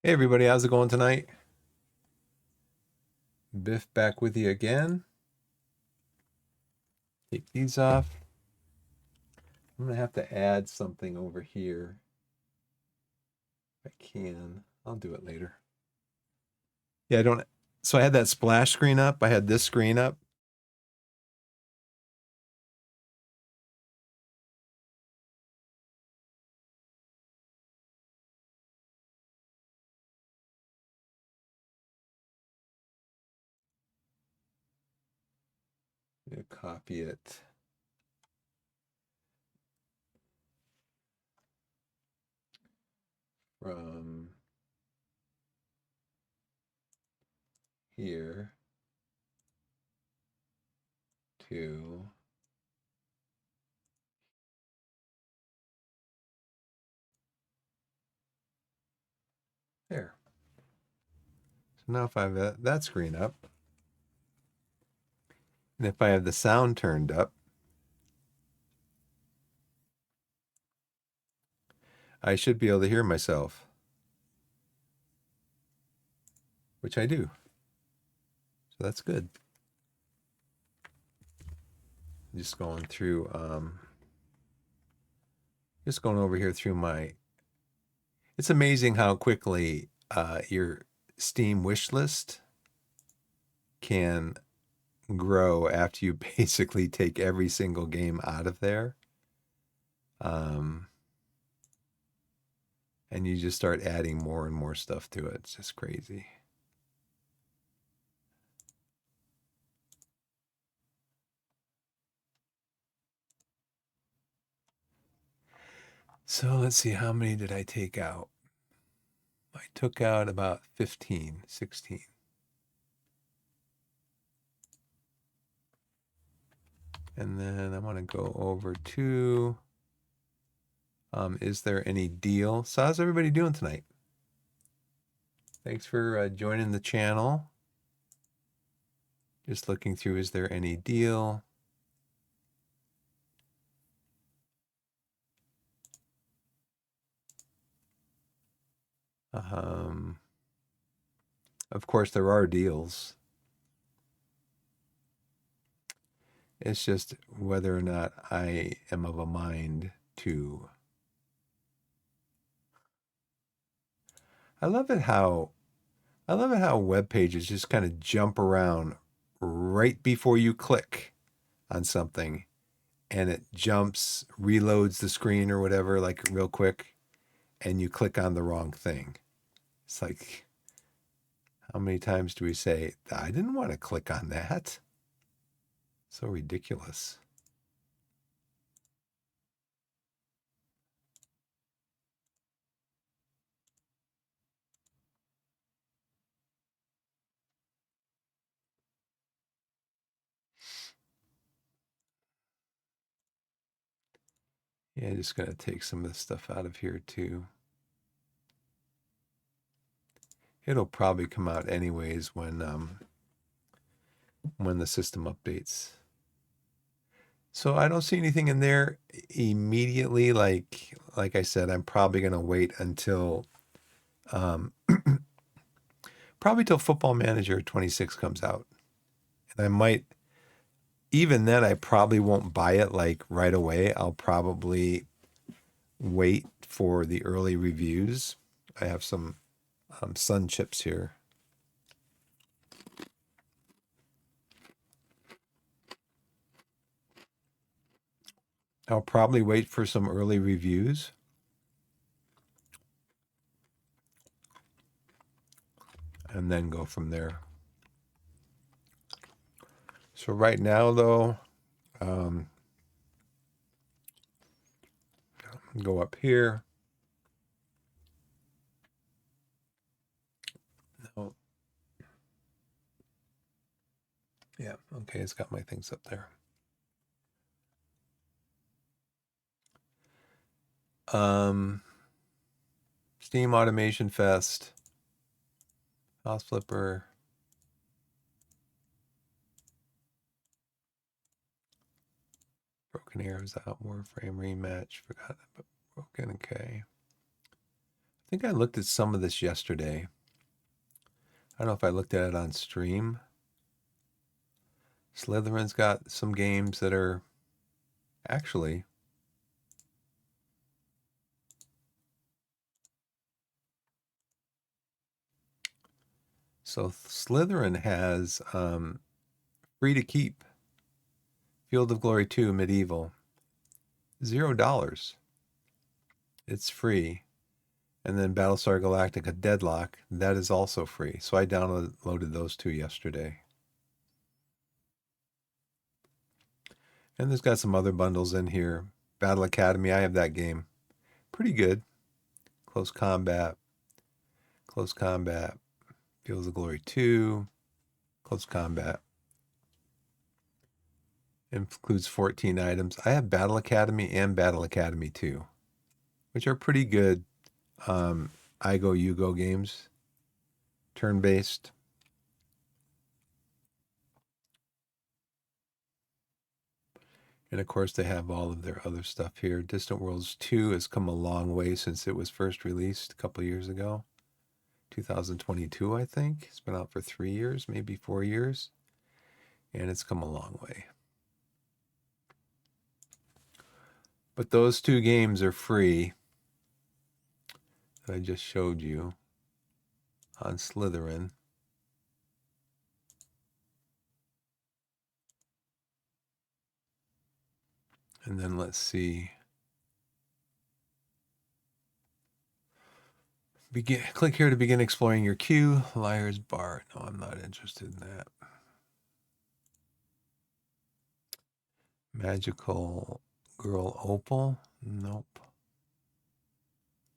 Hey everybody, how's it going tonight? Biff back with you again. Take these off. I'm gonna have to add something over here. If I can. I'll do it later. Yeah, I don't. So I had that splash screen up. I had this screen up. I'm gonna copy it from here to there. So now if I have that screen up, and if I have the sound turned up, I should be able to hear myself, which I do. So that's good. Just going through, just going over here through my. It's amazing how quickly your Steam wish list can grow after you basically take every single game out of there. Um, and you just start adding more and more stuff to it. It's just crazy. So let's see, how many did I take out? I took out about 15, 16. And then I want to go over to, is there any deal? So how's everybody doing tonight? Thanks for joining the channel. Just looking through, is there any deal? Um, of course, there are deals. It's just whether or not I am of a mind to. I love it how web pages just kind of jump around right before you click on something, and it jumps, reloads the screen or whatever, like real quick, and you click on the wrong thing. It's like, how many times do we say, I didn't want to click on that? So ridiculous. Yeah, just gonna take some of this stuff out of here too. It'll probably come out anyways when the system updates. So I don't see anything in there immediately. Like I said, I'm probably gonna wait until um, probably till Football Manager 26 comes out, and I might even then I probably won't buy it like right away. I'll probably wait for the early reviews. I have some Sun chips here. I'll probably wait for some early reviews. And then go from there. So right now, though, go up here. No. Yeah, okay, it's got my things up there. Steam Automation Fest, House Flipper. Broken Arrows out, Warframe rematch. Forgot about Broken. Okay. think I looked at some of this yesterday. I don't know if I looked at it on stream. Slytherin's got some games that are actually. So Slytherin has free to keep Field of Glory 2 Medieval. $0. It's free. And then Battlestar Galactica Deadlock, that is also free. So I downloaded those two yesterday. And there's got some other bundles in here. Battle Academy, I have that game. Pretty good. Close Combat. Close Combat. Fields of Glory 2. Close Combat. Includes 14 items. I have Battle Academy and Battle Academy 2, which are pretty good I Go, You Go games. Turn-based. And of course, they have all of their other stuff here. Distant Worlds 2 has come a long way since it was first released a couple years ago. 2022, I think. It's been out for 3 years, maybe 4 years. And it's come a long way. But those two games are free that I just showed you on Slytherin. And then let's see. Click here to begin exploring your queue. Liar's Bar. No, I'm not interested in that. Magical Girl Opal. Nope.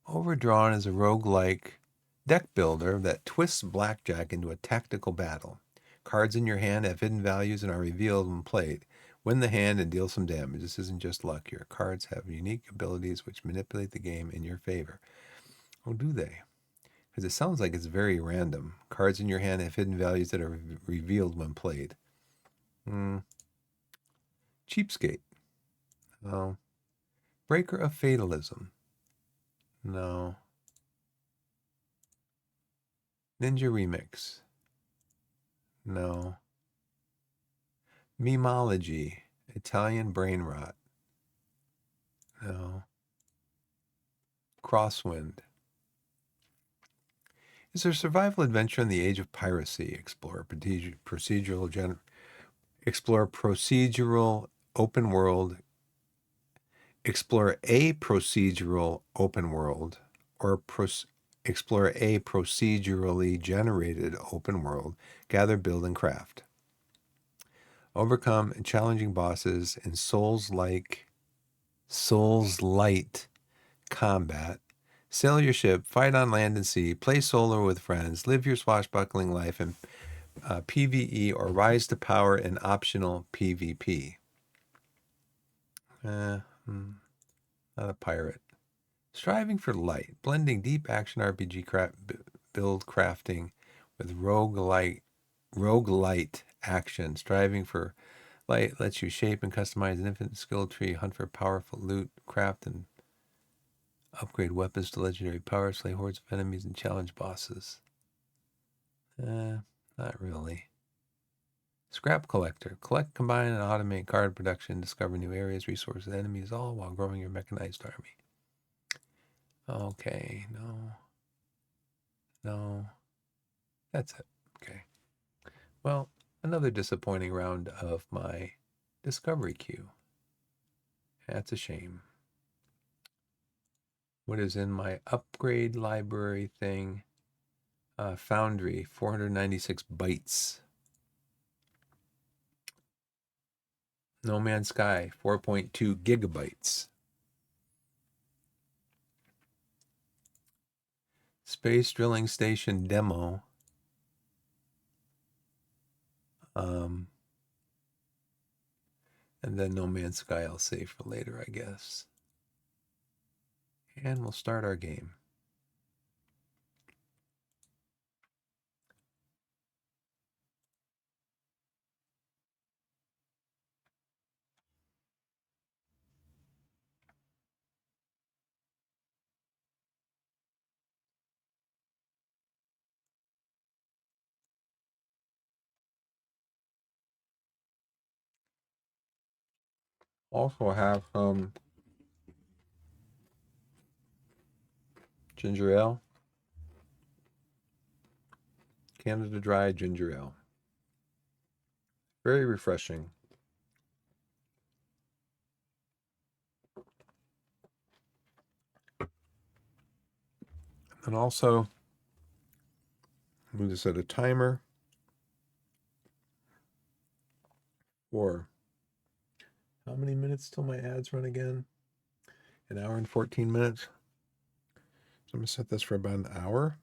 Overdrawn is a roguelike deck builder that twists blackjack into a tactical battle. Cards in your hand have hidden values and are revealed when played. Win the hand and deal some damage. This isn't just luck. Your cards have unique abilities which manipulate the game in your favor. Oh, do they? Because it sounds like it's very random. Cards in your hand have hidden values that are revealed when played. Cheapskate. No. Breaker of Fatalism. No. Ninja Remix. No. Memology. Italian Brain Rot. No. Crosswind. Is there survival adventure in the age of piracy? Explore procedural open world. Explore a procedural open world, or explore a procedurally generated open world. Gather, build, and craft. Overcome challenging bosses in Souls-like Souls-light combat. Sail your ship, fight on land and sea, play solo with friends, live your swashbuckling life in PvE, or rise to power in optional PvP. Not a pirate. Striving for light, blending deep action RPG build crafting with roguelite action. Striving for light lets you shape and customize an infinite skill tree, hunt for powerful loot, craft and upgrade weapons to legendary power, slay hordes of enemies, and challenge bosses. Not really. Scrap collector. Collect, combine, and automate card production. Discover new areas, resources, and enemies, all while growing your mechanized army. Okay, no. That's it. Okay. Well, another disappointing round of my discovery queue. That's a shame. What is in my upgrade library thing? Foundry, 496 bytes. No Man's Sky, 4.2 gigabytes. Space Drilling Station demo. And then No Man's Sky I'll save for later, I guess. And we'll start our game. Also have some ginger ale. Canada Dry ginger ale. Very refreshing. And also, we just set a timer for how many minutes till my ads run again? An hour and 14 minutes. So I'm going to set this for about an hour.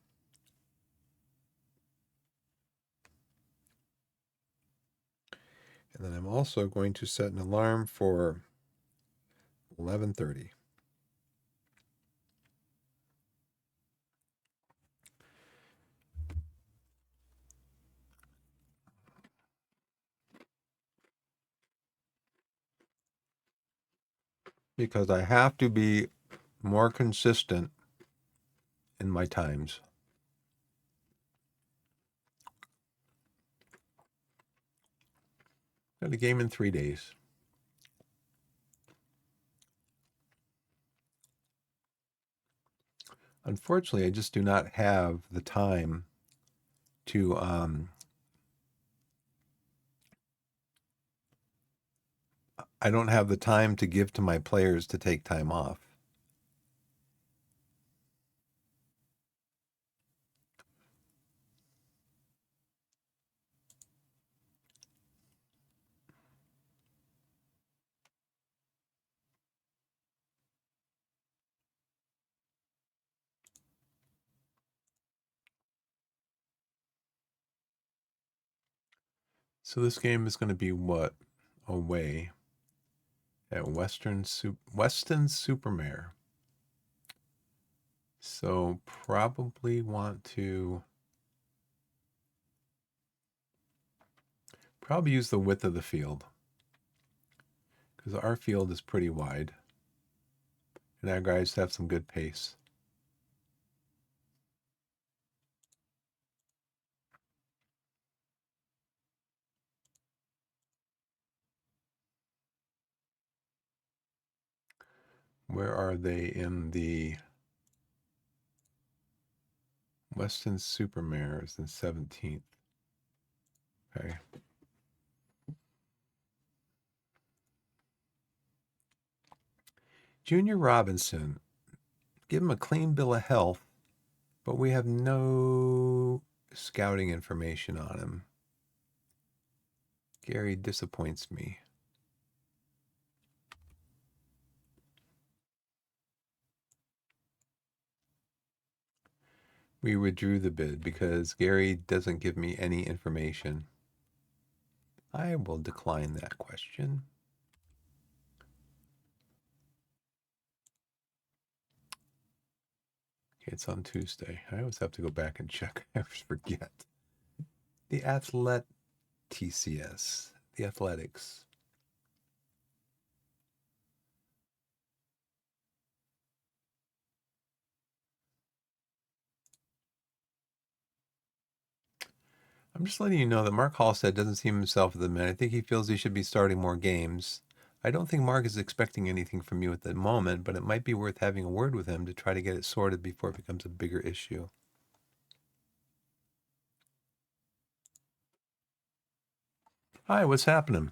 And then I'm also going to set an alarm for 11:30. Because I have to be more consistent in my times. Got a game in 3 days. Unfortunately, I just do not have the time to I don't have the time to give to my players to take time off. So this game is going to be what? Away at Weston Supermare. So probably want to use the width of the field, because our field is pretty wide and our guys have some good pace. Where are they in the Weston Supermare? Is in 17th. Okay. Junior Robinson, give him a clean bill of health, but we have no scouting information on him. Gary disappoints me. We withdrew the bid because Gary doesn't give me any information. I will decline that question. Okay, it's on Tuesday. I always have to go back and check. I always forget. The TCS, the athletics. I'm just letting you know that Mark Halstead doesn't seem himself at the minute. I think he feels he should be starting more games. I don't think Mark is expecting anything from you at the moment, but it might be worth having a word with him to try to get it sorted before it becomes a bigger issue. Hi, what's happening?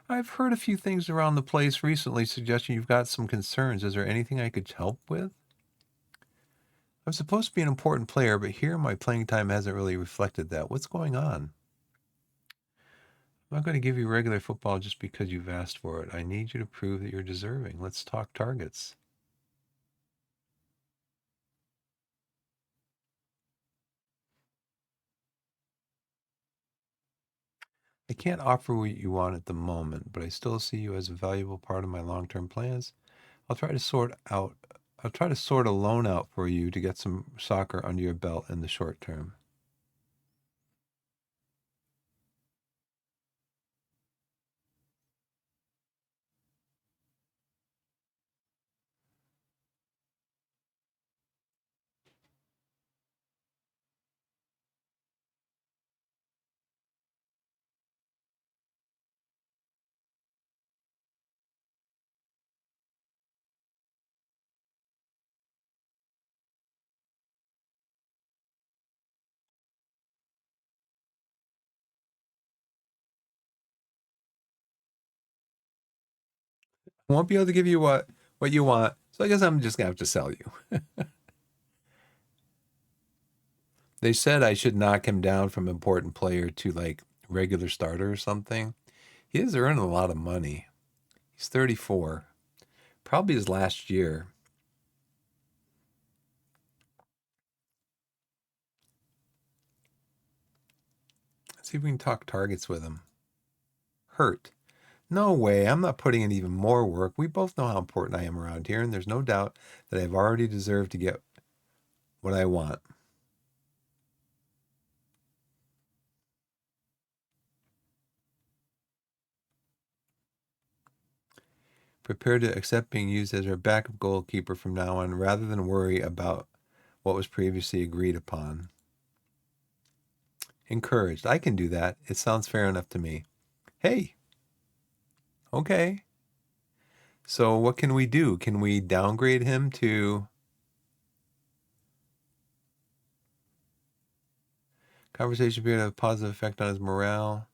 I've heard a few things around the place recently suggesting you've got some concerns. Is there anything I could help with? I'm supposed to be an important player, but here my playing time hasn't really reflected that. What's going on? I'm not going to give you regular football just because you've asked for it. I need you to prove that you're deserving. Let's talk targets. I can't offer what you want at the moment, but I still see you as a valuable part of my long-term plans. I'll try to sort a loan out for you to get some soccer under your belt in the short term. Won't be able to give you what you want. So I guess I'm just gonna have to sell you. They said I should knock him down from important player to like regular starter or something. He is earning a lot of money. He's 34. Probably his last year. Let's see if we can talk targets with him. Hurt. No way. I'm not putting in even more work. We both know how important I am around here, and there's no doubt that I've already deserved to get what I want. Prepare to accept being used as our backup goalkeeper from now on rather than worry about what was previously agreed upon. Encouraged. I can do that. It sounds fair enough to me. Hey, okay. So what can we do? Can we downgrade him to conversation period have a positive effect on his morale?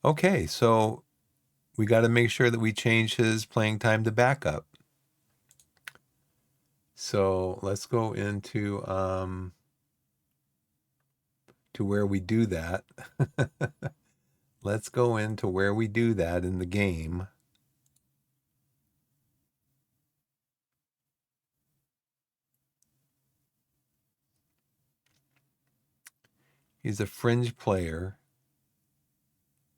Okay, so we got to make sure that we change his playing time to backup. So let's go into to where we do that. Let's go into where we do that in the game. He's a fringe player,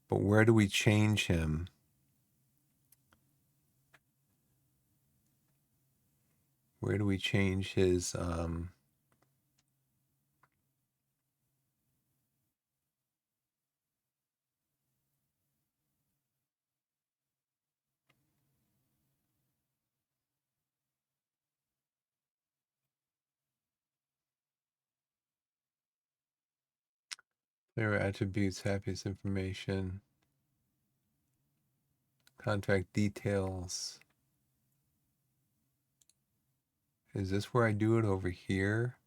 but where do we change him? Where do we change his player attributes, happiness information, contract details? Is this where I do it over here?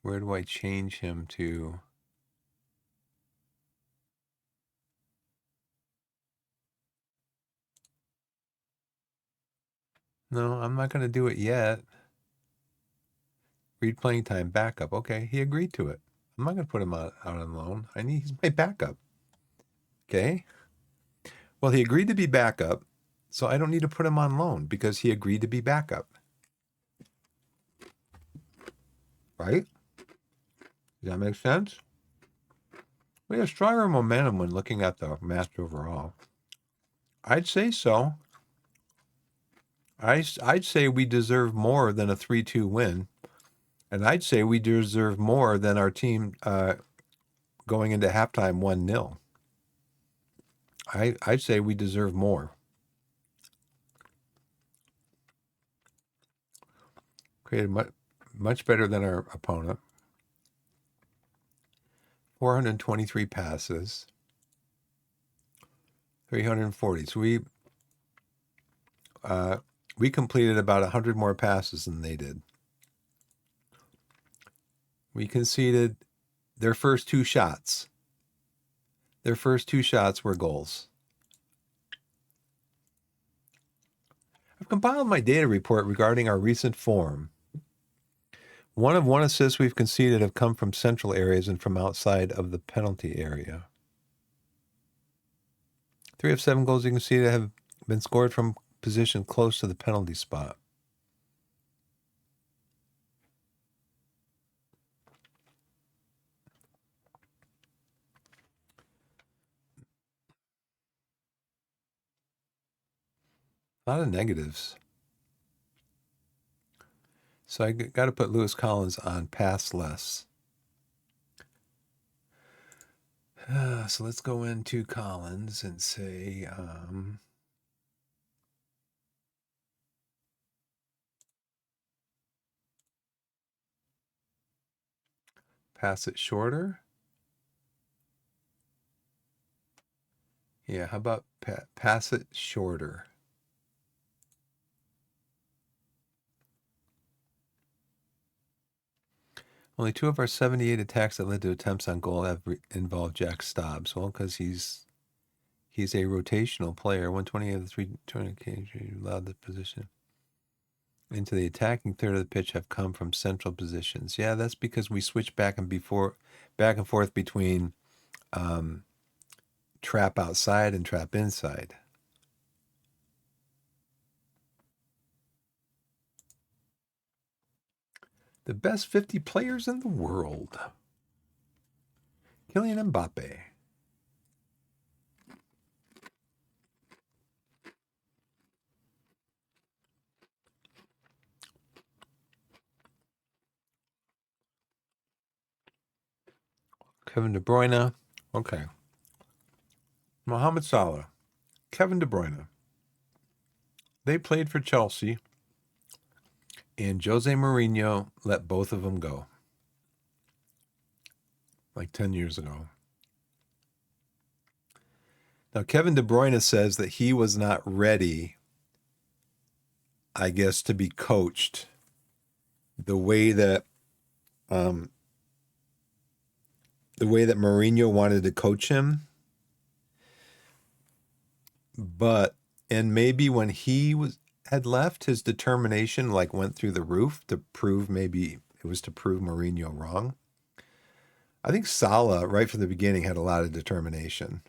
Where do I change him to? No, I'm not going to do it yet. Read playing time, backup. Okay, he agreed to it. I'm not going to put him out on loan. He's my backup. Okay. Well, he agreed to be backup, so I don't need to put him on loan because he agreed to be backup. Right? Does that make sense? We have stronger momentum when looking at the match overall. I'd say so. I'd say we deserve more than a 3-2 win. And I'd say we deserve more than our team going into halftime 1-0. I'd say we deserve more. Created much better than our opponent. 423 passes. 340. So we completed about 100 more passes than they did. We conceded their first two shots. Their first two shots were goals. I've compiled my data report regarding our recent form. 1 of 1 assists we've conceded have come from central areas and from outside of the penalty area. 3 of 7 goals we conceded have been scored from position close to the penalty spot. A lot of negatives. So I got to put Lewis Collins on pass less. So let's go into Collins and say pass it shorter. Yeah, how about pass it shorter? Only 2 of our 78 attacks that led to attempts on goal have involved Jack Stobbs. Well, because he's He's a rotational player. 128 of the 320 allowed the position into the attacking third of the pitch have come from central positions. Yeah, that's because we switch back and forth between trap outside and trap inside. The best 50 players in the world. Kylian Mbappe. Kevin De Bruyne. Okay. Mohamed Salah. Kevin De Bruyne. They played for Chelsea, and Jose Mourinho let both of them go like 10 years ago. Now, Kevin De Bruyne says that he was not ready, I guess, to be coached the way that Mourinho wanted to coach him. And maybe when he had left, his determination like went through the roof to prove Mourinho wrong. I think Salah, right from the beginning, had a lot of determination,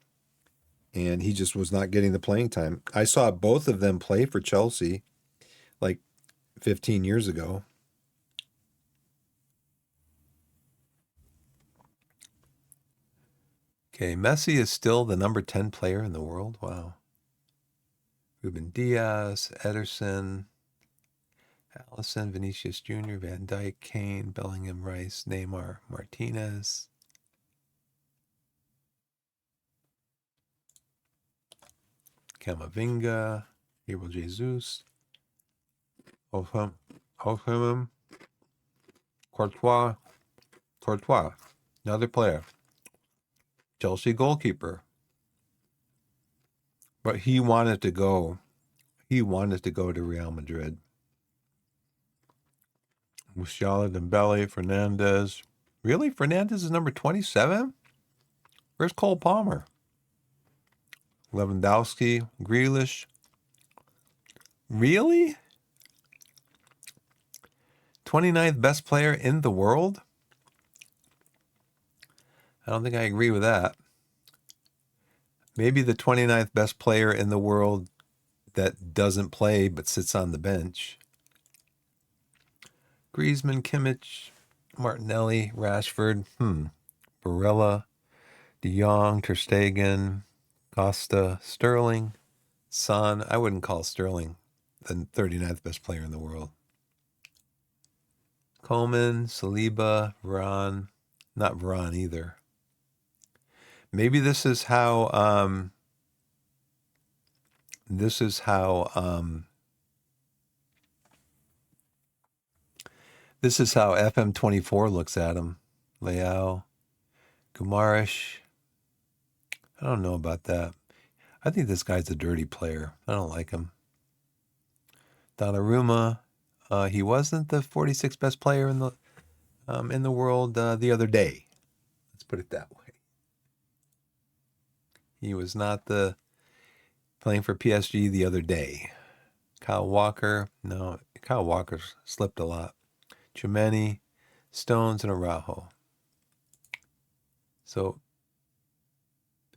and he just was not getting the playing time. I saw both of them play for Chelsea like 15 years ago. Okay, Messi is still the number 10 player in the world. Wow. Ruben Diaz, Ederson, Allison, Vinicius Jr., Van Dijk, Kane, Bellingham, Rice, Neymar, Martinez. Camavinga, Gabriel Jesus, Hoffman, Courtois, another player, Chelsea goalkeeper. But he wanted to go. He wanted to go to Real Madrid. Musiala, Dembele, Fernandez. Really? Fernandez is number 27? Where's Cole Palmer? Lewandowski, Grealish. Really? 29th best player in the world? I don't think I agree with that. Maybe the 29th best player in the world that doesn't play but sits on the bench. Griezmann, Kimmich, Martinelli, Rashford, Barella, De Jong, Ter Stegen, Costa, Sterling, Son. I wouldn't call Sterling the 39th best player in the world. Coleman, Saliba, Varane. Not Varane either. Maybe this is how FM24 looks at him. Leao, Gumarish. I don't know about that. I think this guy's a dirty player. I don't like him. Donnarumma. He wasn't the 46th best player in the world the other day. Let's put it that way. He was not playing for PSG the other day. Kyle Walker. No, Kyle Walker's slipped a lot. Chumeni, Stones, and Araujo. So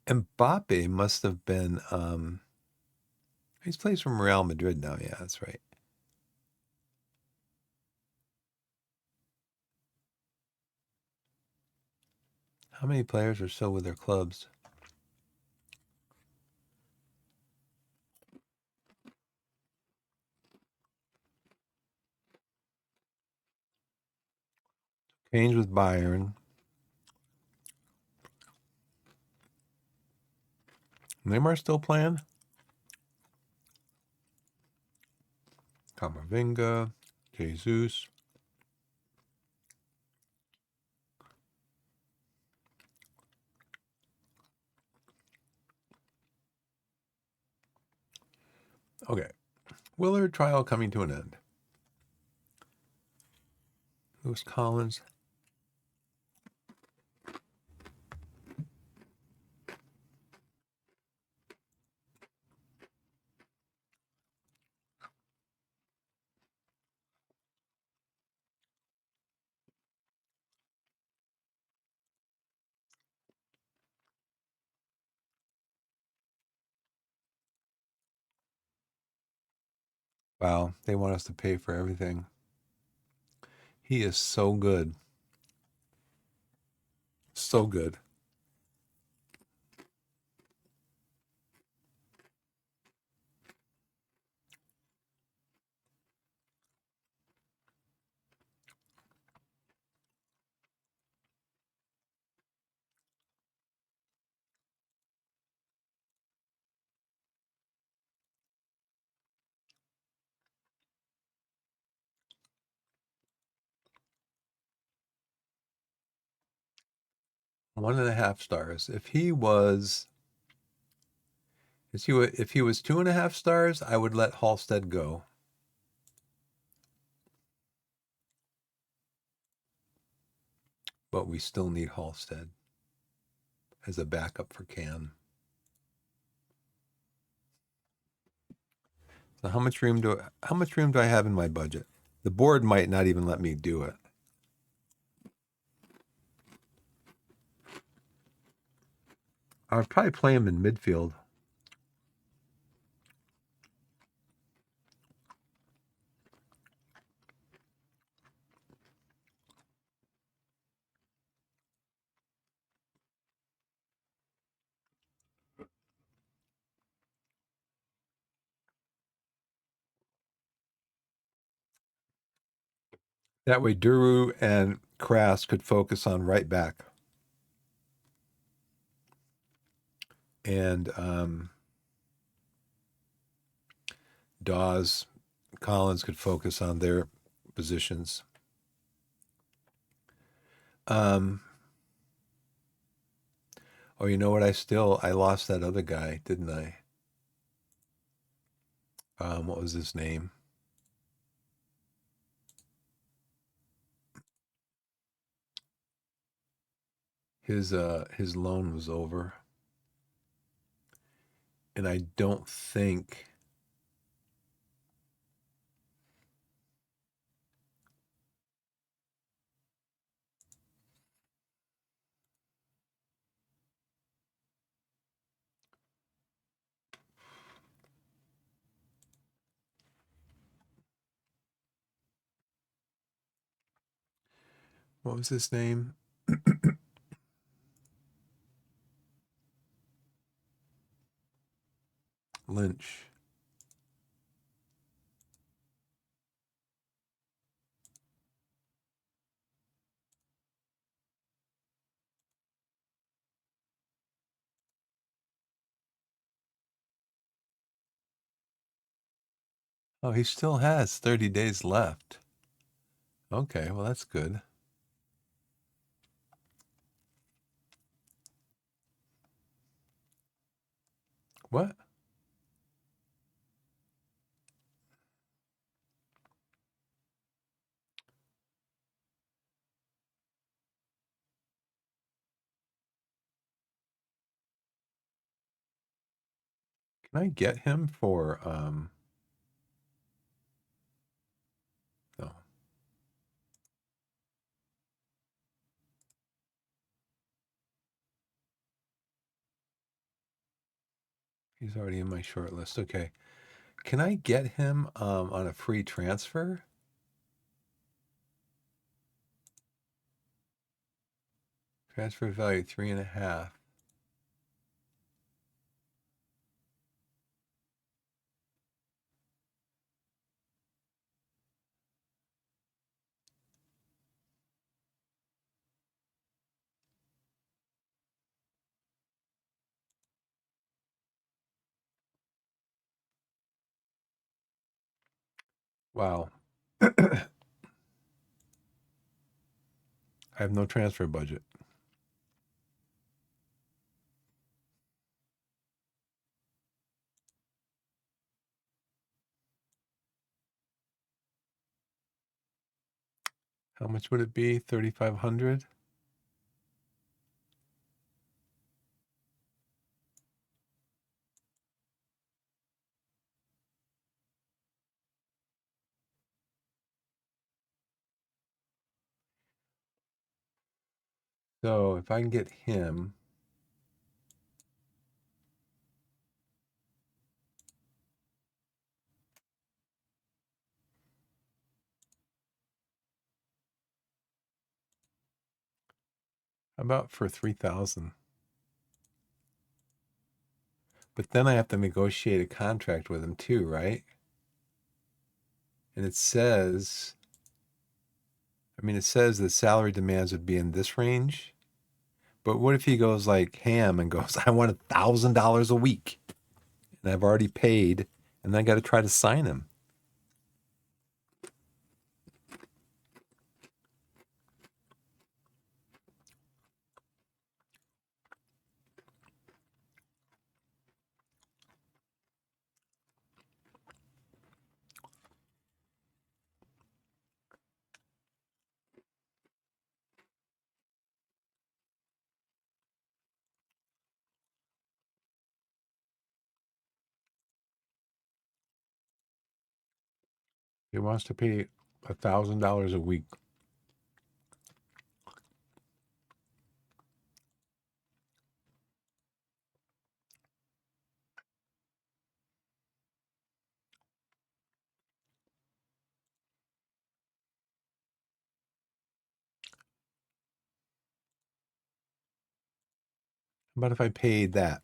Mbappe must have been, he plays from Real Madrid now. Yeah, that's right. How many players are still with their clubs? Kane's with Bayern. Neymar still playing? Camavinga, Jesus. Okay. Willard trial coming to an end. Lewis Collins. Wow, they want us to pay for everything. He is so good. So good. One and a half stars. If he was two and a half stars, I would let Halstead go. But we still need Halstead as a backup for Can. So how much room do I have in my budget? The board might not even let me do it. I would probably play him in midfield. That way Duru and Kras could focus on right back. And Dawes, Collins could focus on their positions. Um, oh, you know what? I lost that other guy, didn't I? What was his name? His loan was over, and I don't think. What was his name? Lynch. Oh, he still has 30 days left. Okay, well that's good. What? Can I get him for no. He's already in my short list. Okay. Can I get him on a free transfer? Transfer value 3.5. Wow. I have no transfer budget. How much would it be? 3,500? So if I can get him, about for 3,000? But then I have to negotiate a contract with him too, right? And it says, it says the salary demands would be in this range. But what if he goes like ham and goes, I want $1,000 a week, and I've already paid, and then I got to try to sign him. He wants to pay $1,000 a week. How about if I paid that?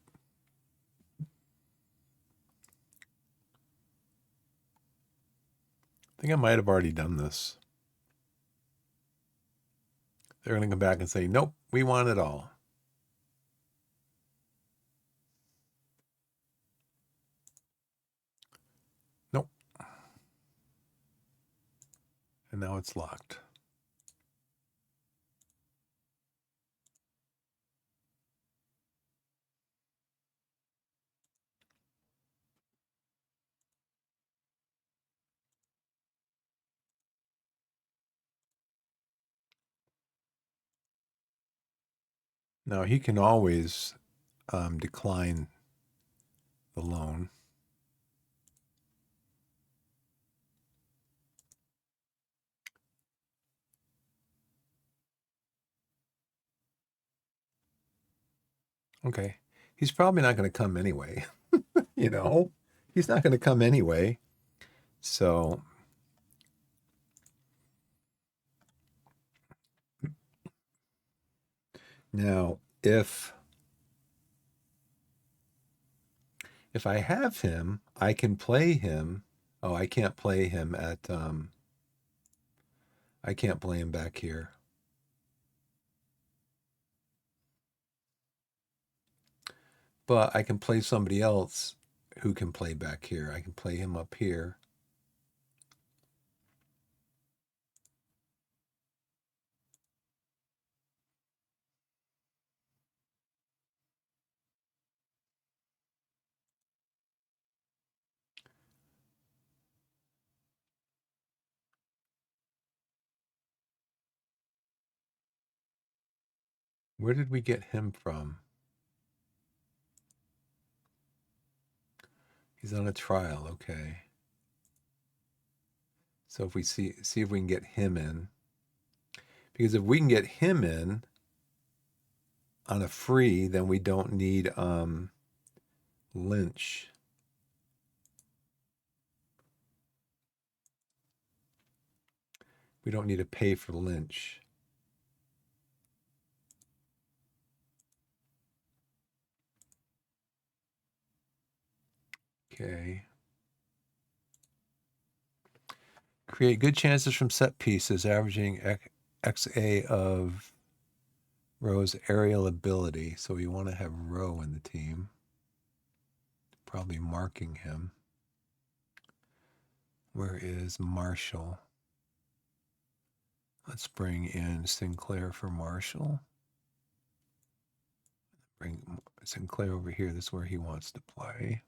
I think I might have already done this. They're going to come back and say, nope, we want it all. Nope. And now it's locked. Now he can always decline the loan. Okay. He's probably not going to come anyway. He's not going to come anyway. So now if I have him, I can play him. Oh, I can't play him I can't play him back here. But I can play somebody else who can play back here. I can play him up here. Where did we get him from? He's on a trial, okay. So if we see if we can get him in. Because if we can get him in on a free, then we don't need Lynch. We don't need to pay for Lynch. Okay. Create good chances from set pieces, averaging XA of Rowe's aerial ability. So we want to have Rowe in the team. Probably marking him. Where is Marshall? Let's bring in Sinclair for Marshall. Bring Sinclair over here. This is where he wants to play.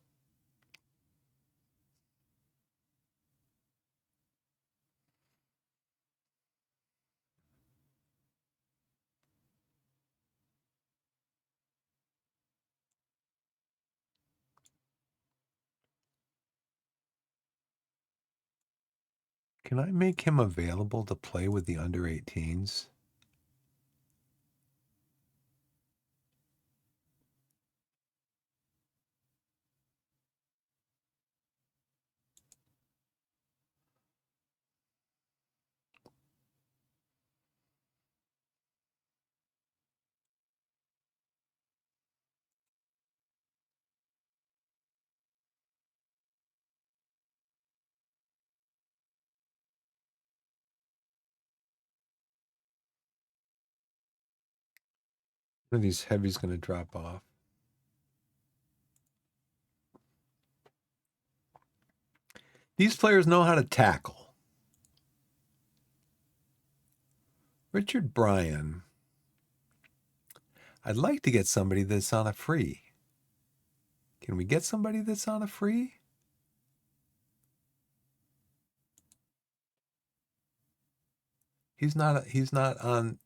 Can I make him available to play with the under 18s? One of these heavies going to drop off. These players know how to tackle. Richard Bryan. I'd like to get somebody that's on a free. Can we get somebody that's on a free? He's not on.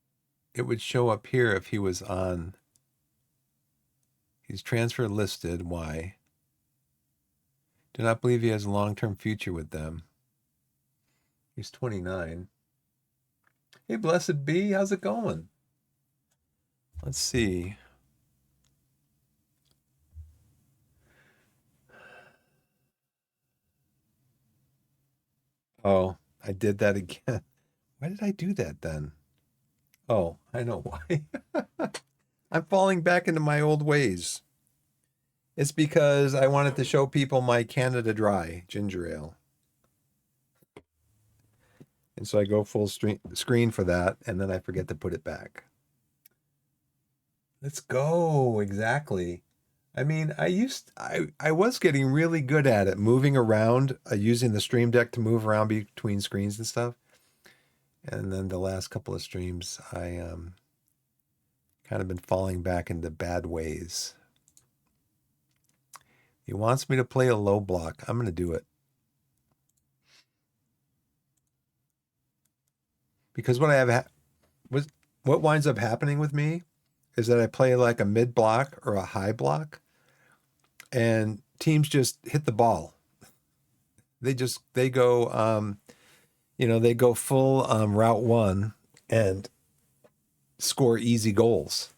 It would show up here if he was on. He's transfer listed. Why? Do not believe he has a long-term future with them. He's 29. Hey, Blessed Be, how's it going? Let's see. Oh, I did that again. Why did I do that then? Oh, I know why. I'm falling back into my old ways. It's because I wanted to show people my Canada Dry ginger ale. And so I go full screen for that, and then I forget to put it back. Let's go. Exactly. I mean, I was getting really good at it, moving around, using the stream deck to move around between screens and stuff. And then the last couple of streams, I kind of been falling back into bad ways. He wants me to play a low block. I'm going to do it. Because what I have what winds up happening with me is that I play like a mid block or a high block, and teams just hit the ball. They go they go full route one and score easy goals.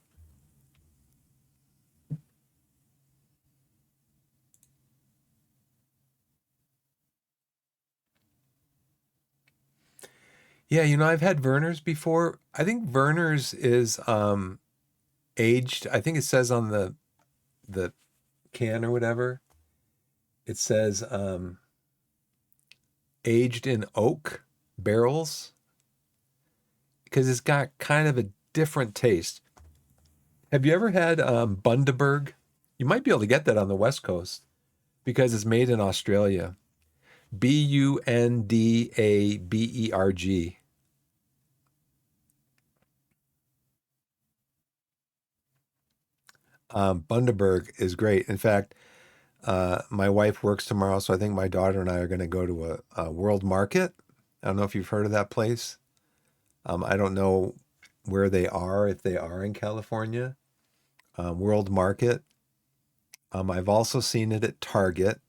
Yeah, I've had Werner's before. I think Werner's is aged. I think it says on the can or whatever. It says aged in oak barrels because it's got kind of a different taste. Have you ever had Bundaberg? You might be able to get that on the West Coast because it's made in Australia. Bundaberg. Bundaberg is great. In fact, my wife works tomorrow, so I think my daughter and I are going to go to a world market. I don't know if you've heard of that place. I don't know where they are, if they are in California. World Market. I've also seen it at Target.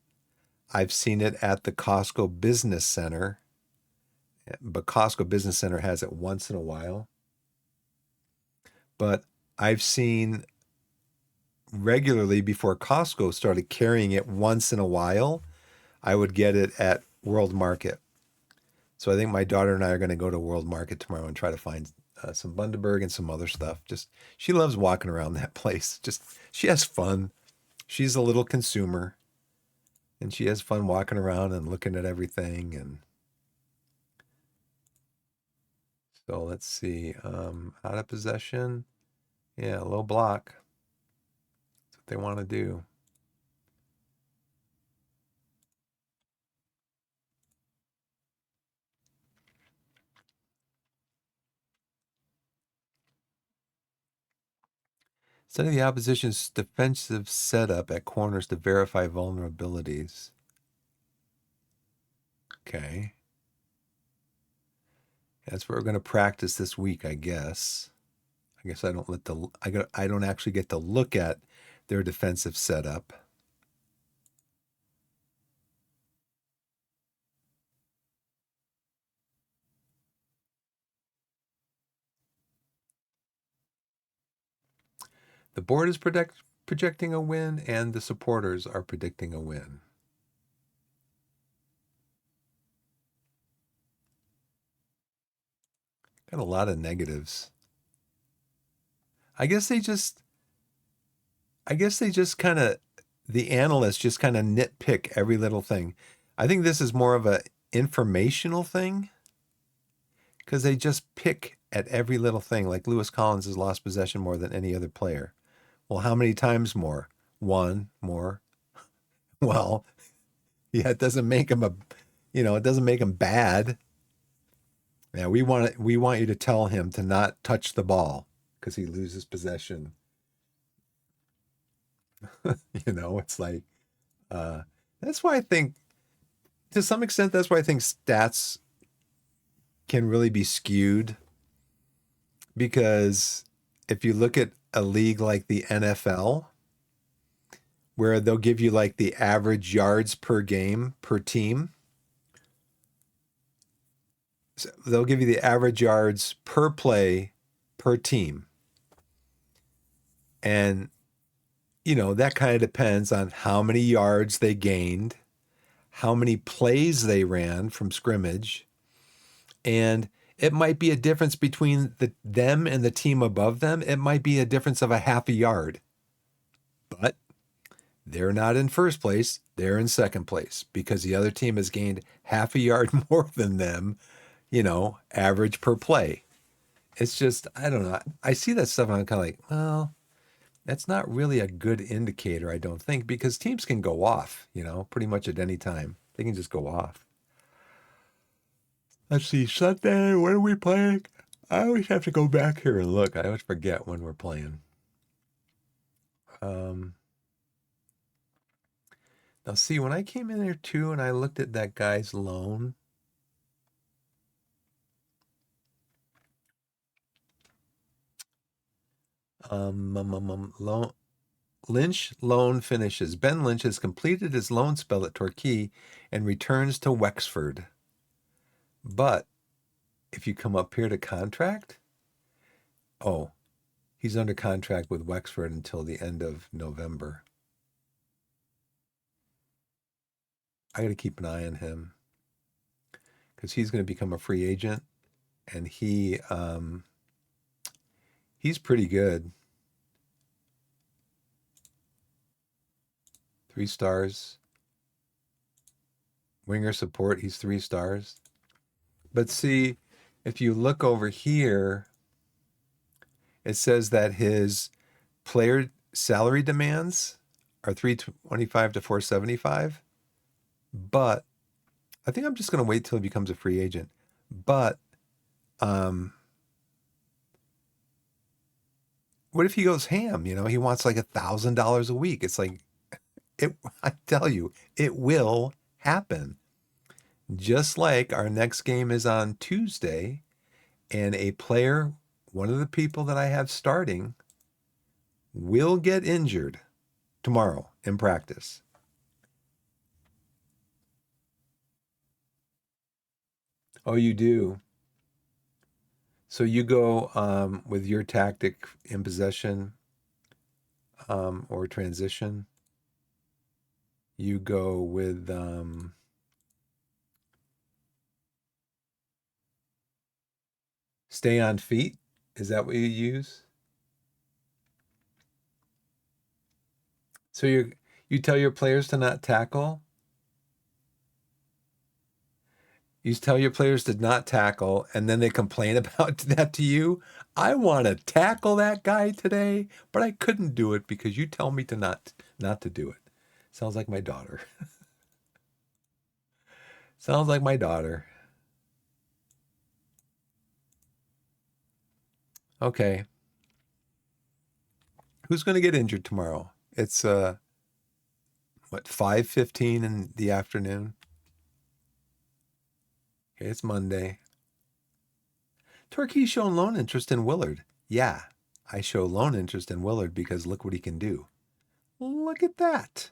I've seen it at the Costco Business Center, but Costco Business Center has it once in a while. But I've seen regularly before Costco started carrying it once in a while, I would get it at World Market. So I think my daughter and I are going to go to World Market tomorrow and try to find some Bundaberg and some other stuff. Just she loves walking around that place. Just she has fun. She's a little consumer, and she has fun walking around and looking at everything. And so let's see, out of possession. Yeah, low block. That's what they want to do. Study the opposition's defensive setup at corners to verify vulnerabilities. Okay. That's what we're going to practice this week, I guess. I guess I don't actually get to look at their defensive setup. The board is projecting a win, and the supporters are predicting a win. Got a lot of negatives. I guess they just kind of, the analysts just kind of nitpick every little thing. I think this is more of a informational thing because they just pick at every little thing. Like Lewis Collins has lost possession more than any other player. Well, how many times more? One more. Well, yeah, it doesn't make him it doesn't make him bad. Yeah, we want you to tell him to not touch the ball because he loses possession. It's like uh that's why I think to some extent that's why I think stats can really be skewed because if you look at a league like the NFL where they'll give you like the average yards per game per team, so they'll give you the average yards per play per team. And that kind of depends on how many yards they gained, how many plays they ran from scrimmage, and it might be a difference between them and the team above them. It might be a difference of a half a yard, but they're not in first place. They're in second place because the other team has gained half a yard more than them, average per play. It's just, I don't know. I see that stuff and I'm kind of like, well, that's not really a good indicator, I don't think, because teams can go off, pretty much at any time. They can just go off. Let's see, Sunday, when are we playing? I always have to go back here and look. I always forget when we're playing. Now, see, when I came in here too and I looked at that guy's loan, loan, Lynch loan finishes. Ben Lynch has completed his loan spell at Torquay and returns to Wexford. But if you come up here to contract, oh, he's under contract with Wexford until the end of November. I got to keep an eye on him because he's going to become a free agent, and he's pretty good. 3 stars. Winger support, he's 3 stars. But see, if you look over here, it says that his player salary demands are 325 to 475. But I think I'm just going to wait till he becomes a free agent. But what if he goes ham? He wants like $1,000 a week. It's like I tell you, it will happen. Just like our next game is on Tuesday, and a player, one of the people that I have starting, will get injured tomorrow in practice. Oh, you do? So you go with your tactic in possession or transition. You go with stay on feet. Is that what you use? So you tell your players to not tackle. You tell your players to not tackle, and then they complain about that to you. I want to tackle that guy today, but I couldn't do it because you tell me to not to do it. Sounds like my daughter. Sounds like my daughter. Okay. Who's going to get injured tomorrow? It's what, 5:15 in the afternoon? Okay, it's Monday. Torquay's shown loan interest in Willard. Yeah, I show loan interest in Willard because look what he can do. Look at that.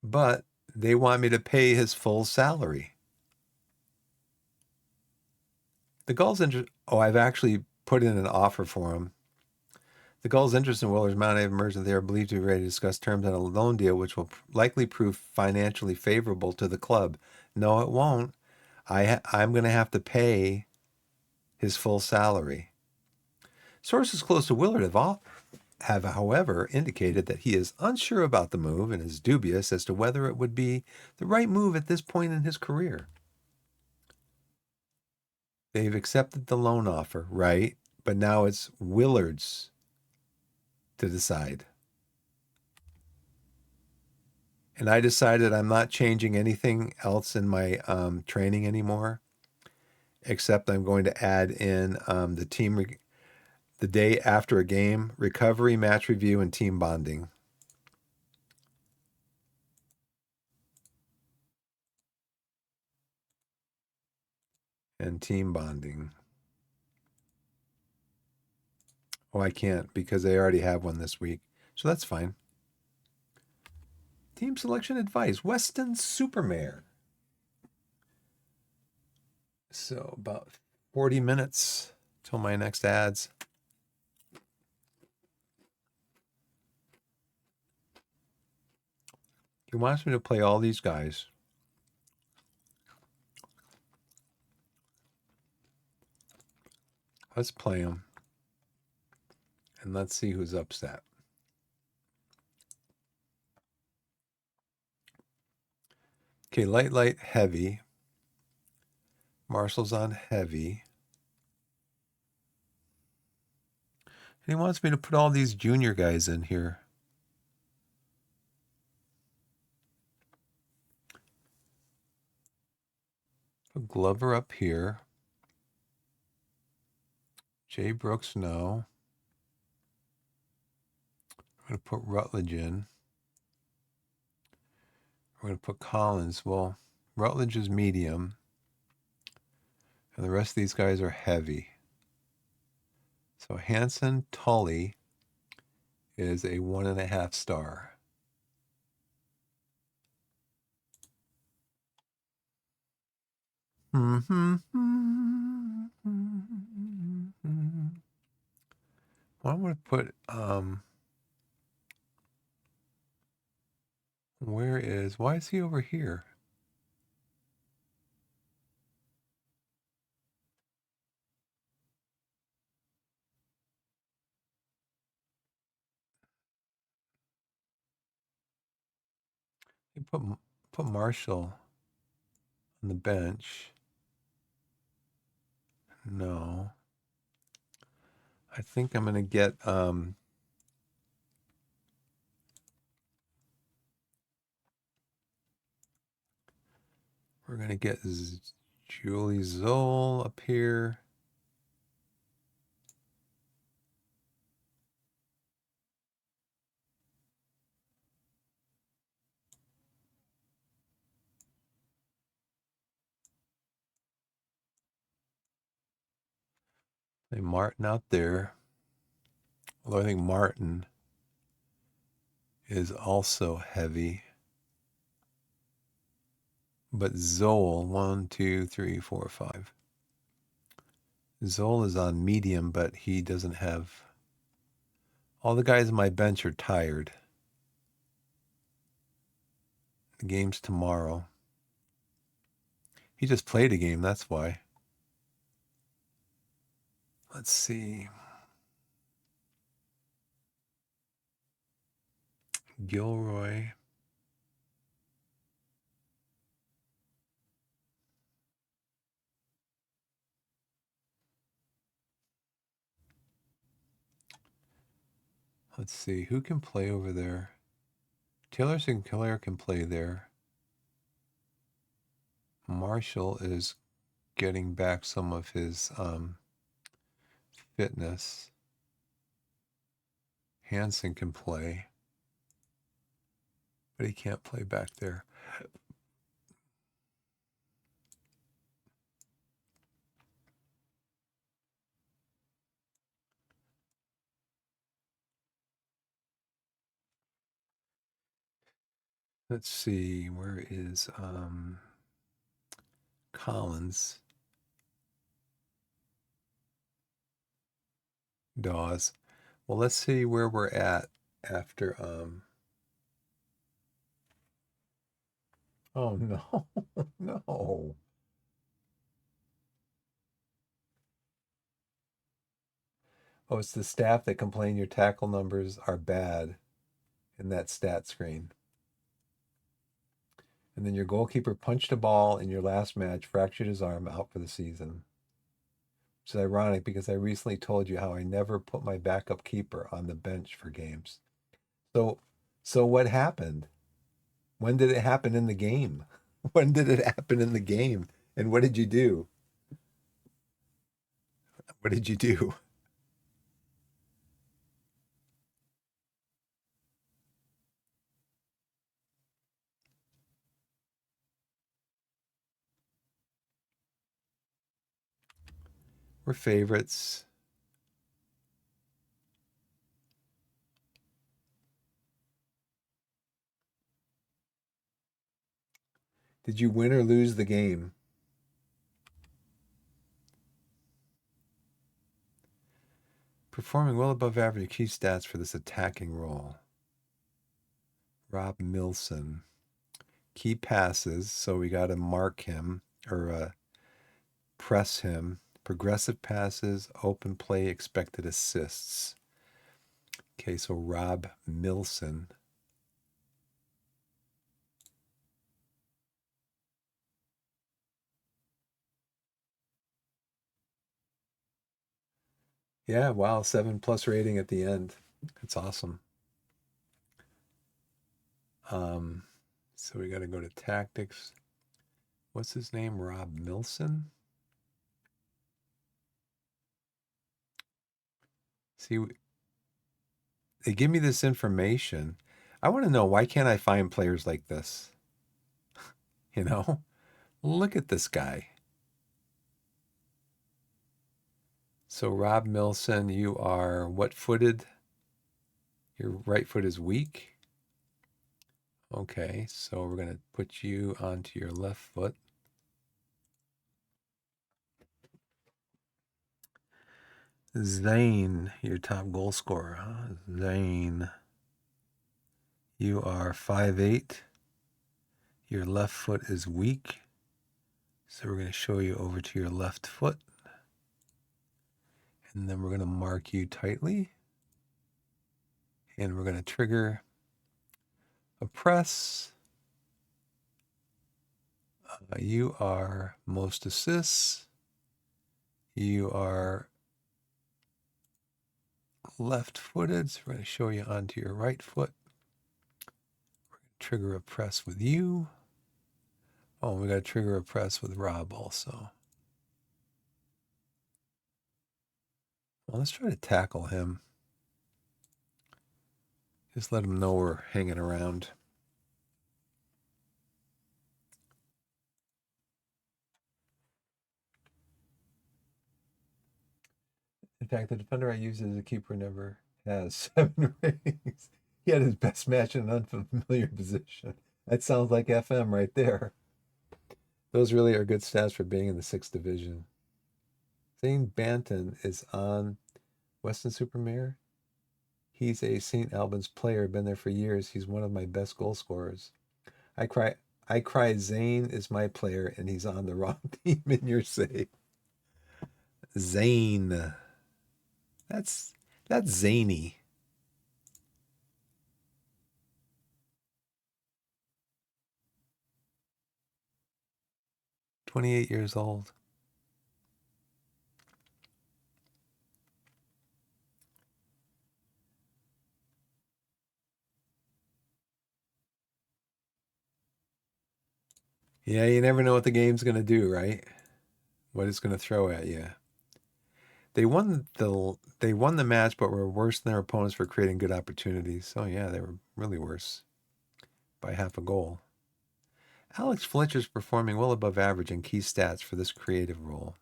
But they want me to pay his full salary. The Gulls interest. Oh, I've actually put in an offer for him. The Gulls' interest in Willard's Mount have emerged that they are believed to be ready to discuss terms on a loan deal, which will likely prove financially favorable to the club. No, it won't. I'm going to have to pay his full salary. Sources close to Willard have, however, indicated that he is unsure about the move and is dubious as to whether it would be the right move at this point in his career. They've accepted the loan offer, right? But now it's Willard's to decide. And I decided I'm not changing anything else in my training anymore, except I'm going to add in the day after a game, recovery, match review, and team bonding. And team bonding. Oh, I can't because they already have one this week. So that's fine. Team selection advice, Weston Supermare. So about 40 minutes till my next ads. He wants me to play all these guys. Let's play them. And let's see who's upset. Okay, light, heavy. Marshall's on heavy. And he wants me to put all these junior guys in here. Put Glover up here. Jay Brooks, no. I'm going to put Rutledge in. We're going to put Collins. Well, Rutledge is medium. And the rest of these guys are heavy. So Hanson Tully is a 1.5 star. Well, I'm going to put, why is he over here? You put Marshall on the bench. No. I think I'm going to get, we're going to get Julie Zoll up here. Play Martin out there. Although I think Martin is also heavy. But Zoll, 1, 2, 3, 4, 5. Zoll is on medium, but he doesn't have. All the guys on my bench are tired. The game's tomorrow. He just played a game, that's why. Let's see. Gilroy. Let's see. Who can play over there? Taylor Sinclair can play there. Marshall is getting back some of his fitness. Hansen can play, but he can't play back there. Let's see, where is Collins? Dawes. Well, let's see where we're at after oh no. No. Oh, it's the staff that complain your tackle numbers are bad in that stat screen. And then your goalkeeper punched a ball in your last match, fractured his arm, out for the season. Which is ironic because I recently told you how I never put my backup keeper on the bench for games. So, so what happened? When did it happen in the game? When did it happen in the game? And what did you do? What did you do? We're favorites. Did you win or lose the game? Performing well above average key stats for this attacking role. Rob Milson. Key passes, so we got to mark him or press him. Progressive passes, open play, expected assists. Okay, so Rob Milson. Yeah, wow, 7+ rating at the end. That's awesome. Um, so we got to go to tactics. What's his name? Rob Milson. See, they give me this information. I want to know, why can't I find players like this? You know, look at this guy. So Rob Milson, you are what footed? Your right foot is weak. Okay, so we're going to put you onto your left foot. Zane, your top goal scorer, huh? Zane, you are 5'8". Your left foot is weak. So we're going to show you over to your left foot. And then we're going to mark you tightly. And we're going to trigger a press. You are most assists. You are left-footed, so we're going to show you onto your right foot. We're going to trigger a press with you. Oh, we got to trigger a press with Rob also. Well, let's try to tackle him. Just let him know we're hanging around. In fact, the defender I use as a keeper never has 7 ratings. He had his best match in an unfamiliar position. That sounds like FM right there. Those really are good stats for being in the 6th division. Zane Banton is on Weston Supermare. He's a St. Albans player, been there for years. He's one of my best goal scorers. I cry Zane is my player and he's on the wrong team in your save. Zane. That's zany. 28 years old. Yeah, you never know what the game's gonna do, right? What it's gonna throw at you. They won the match, but were worse than their opponents for creating good opportunities. So yeah, they were really worse by half a goal. Alex Fletcher's performing well above average in key stats for this creative role,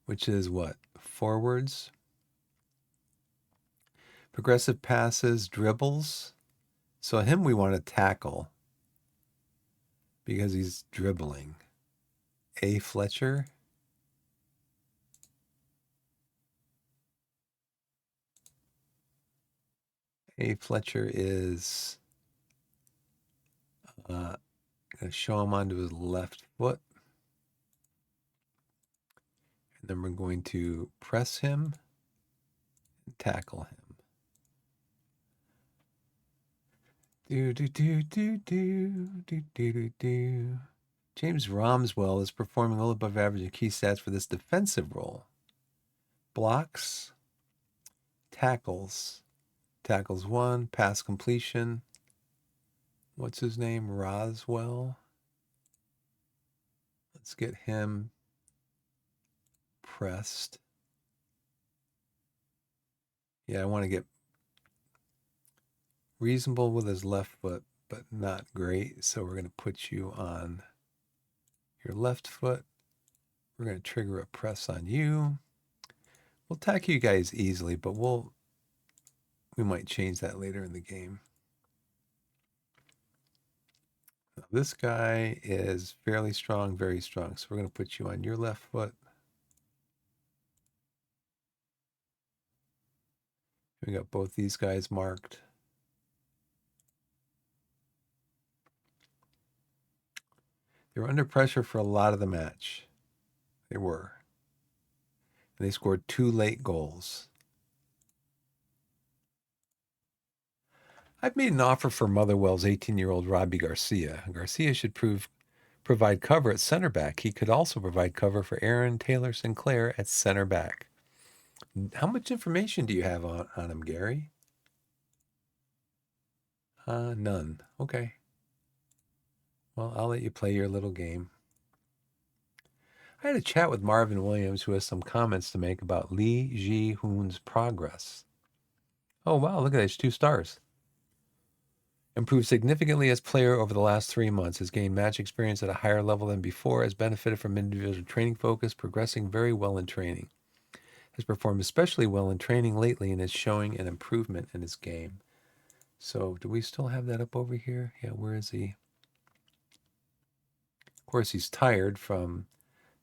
which is what? Forwards, progressive passes, dribbles. So him we want to tackle because he's dribbling. A Fletcher. A Fletcher is going to show him onto his left foot. And then we're going to press him and tackle him. Do do do do do do do do do. James Romswell is performing well above average in key stats for this defensive role. Blocks, tackles, tackles 1, pass completion. What's his name? Roswell. Let's get him pressed. Yeah, I want to get reasonable with his left foot, but not great. So we're going to put you on your left foot. We're going to trigger a press on you. We'll tackle you guys easily, but we might change that later in the game. Now, this guy is fairly strong, very strong. So we're going to put you on your left foot. We got both these guys marked. They were under pressure for a lot of the match. They were. And they scored 2 late goals. I've made an offer for Motherwell's 18-year-old Robbie Garcia. Garcia should provide cover at center back. He could also provide cover for Aaron Taylor Sinclair at center back. How much information do you have on him, Gary? None. Okay. Well, I'll let you play your little game. I had a chat with Marvin Williams, who has some comments to make about Lee Ji-hoon's progress. Oh, wow, look at that. It's 2 stars. Improved significantly as player over the last 3 months, has gained match experience at a higher level than before, has benefited from individual training focus, progressing very well in training. Has performed especially well in training lately and is showing an improvement in his game. So do we still have that up over here? Yeah, where is he? Of course, he's tired from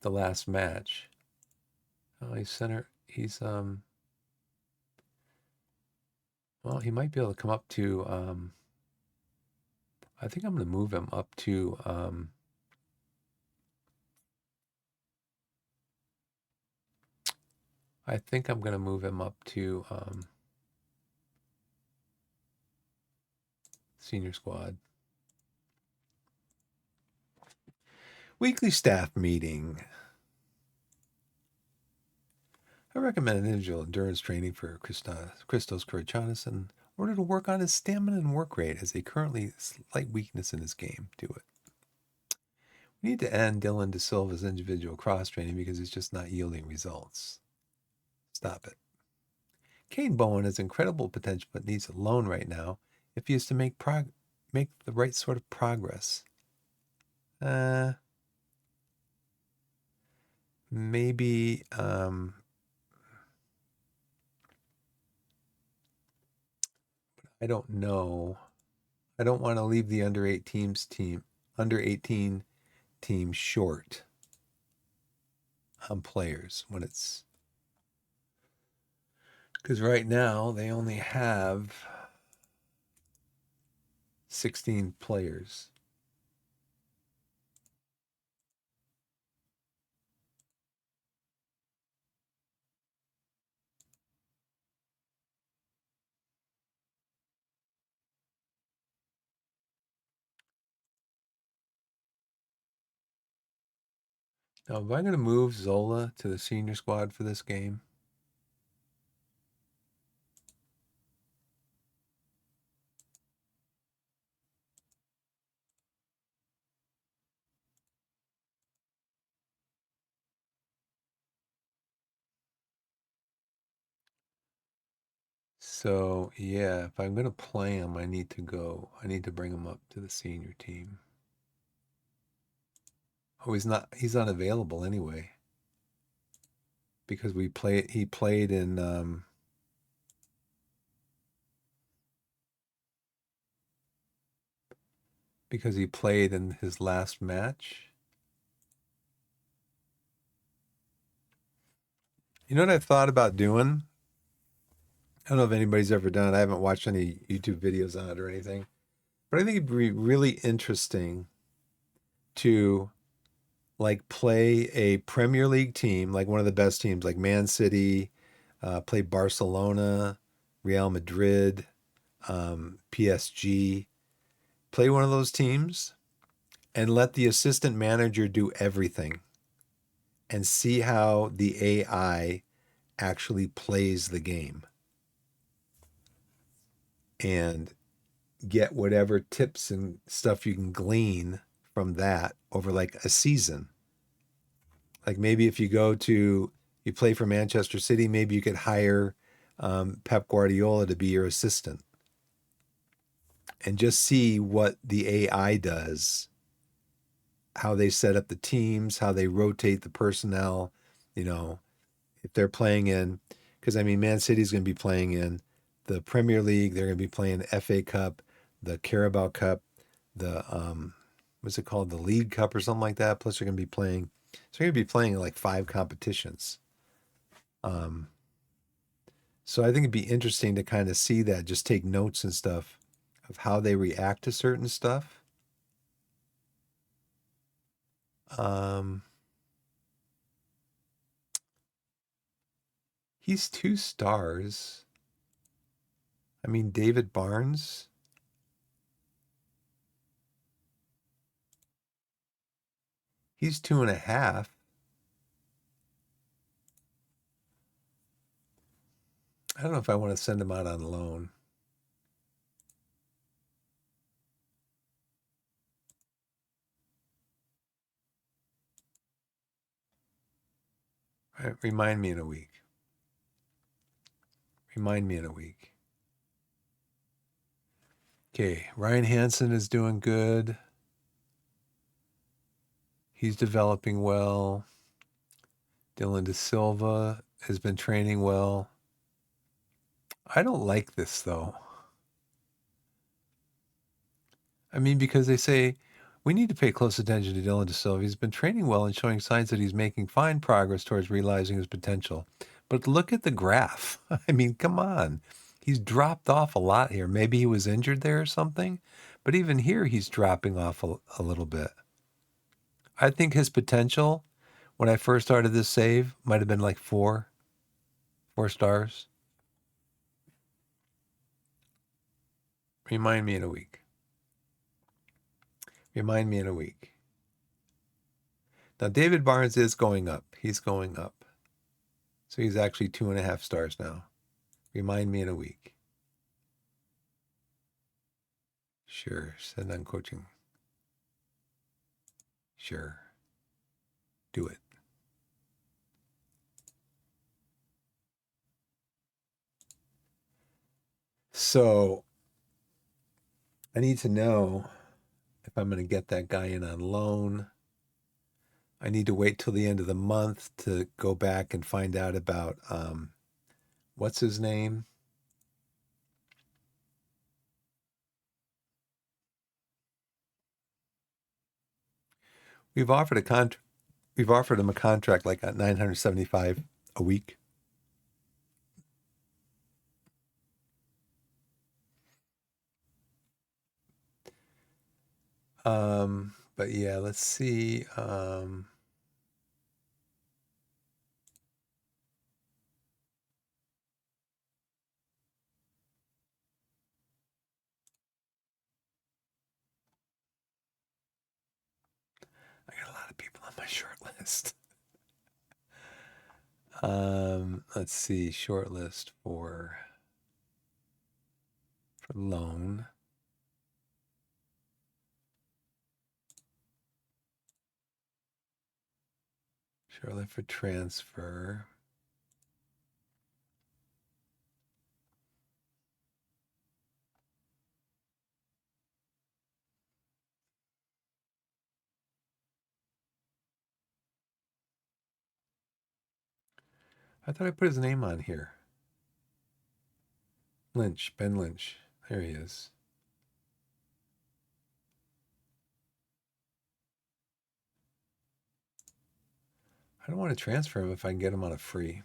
the last match. Oh, he's center. Well, he might be able to come up to, I think I'm going to move him up to, I think I'm going to move him up to senior squad. Weekly staff meeting. I recommend individual endurance training for Christos Kourouchanis in order to work on his stamina and work rate, as a currently slight weakness in his game. Do it. We need to end Dylan De Silva's individual cross training because it's just not yielding results. Stop it. Kane Bowen has incredible potential but needs a loan right now if he is to make the right sort of progress. Maybe I don't know. I don't want to leave the under 18 team short on players when it's, because right now they only have 16 players. Now, am I going to move Zola to the senior squad for this game? So, yeah, if I'm going to play him, I need to bring him up to the senior team. Oh, he's unavailable anyway. Because he played in, because he played in his last match. You know what I've thought about doing? I don't know if anybody's ever done it. I haven't watched any YouTube videos on it or anything. But I think it'd be really interesting to like play a Premier League team, like one of the best teams, like Man City, play Barcelona, Real Madrid, PSG. Play one of those teams and let the assistant manager do everything and see how the AI actually plays the game and get whatever tips and stuff you can glean from that over like a season. Like maybe if you play for Manchester City, maybe you could hire Pep Guardiola to be your assistant and just see what the AI does, how they set up the teams, how they rotate the personnel, you know, if they're playing in, because I mean, Man City's going to be playing in the Premier League, they're going to be playing the FA Cup, the Carabao Cup, the what's it called, the League Cup or something like that. Plus, they're going to be playing, so they're going to be playing in like 5 competitions. Um, so I think it'd be interesting to kind of see that, just take notes and stuff of how they react to certain stuff. Um, he's 2 stars. I mean, David Barnes, he's 2.5. I don't know if I want to send him out on loan. Right, remind me in a week. Remind me in a week. Okay, Ryan Hansen is doing good. He's developing well. Dylan De Silva has been training well. I don't like this though. I mean, because they say we need to pay close attention to Dylan De Silva. He's been training well and showing signs that he's making fine progress towards realizing his potential. But look at the graph. I mean, come on. He's dropped off a lot here. Maybe he was injured there or something. But even here, he's dropping off a little bit. I think his potential when I first started this save might have been like 4 stars. Remind me in a week. Remind me in a week. Now, David Barnes is going up. He's going up. So he's actually 2.5 stars now. Remind me in a week. Sure. Send on coaching. Sure. Do it. So I need to know if I'm going to get that guy in on loan. I need to wait till the end of the month to go back and find out about what's his name? We've offered a contract. We've offered him a contract like at 975 a week. But yeah, let's see. I got a lot of people on my short list. Let's see, short list for loan. Short list for transfer. I thought I put his name on here. Lynch, Ben Lynch. There he is. I don't want to transfer him if I can get him on a free.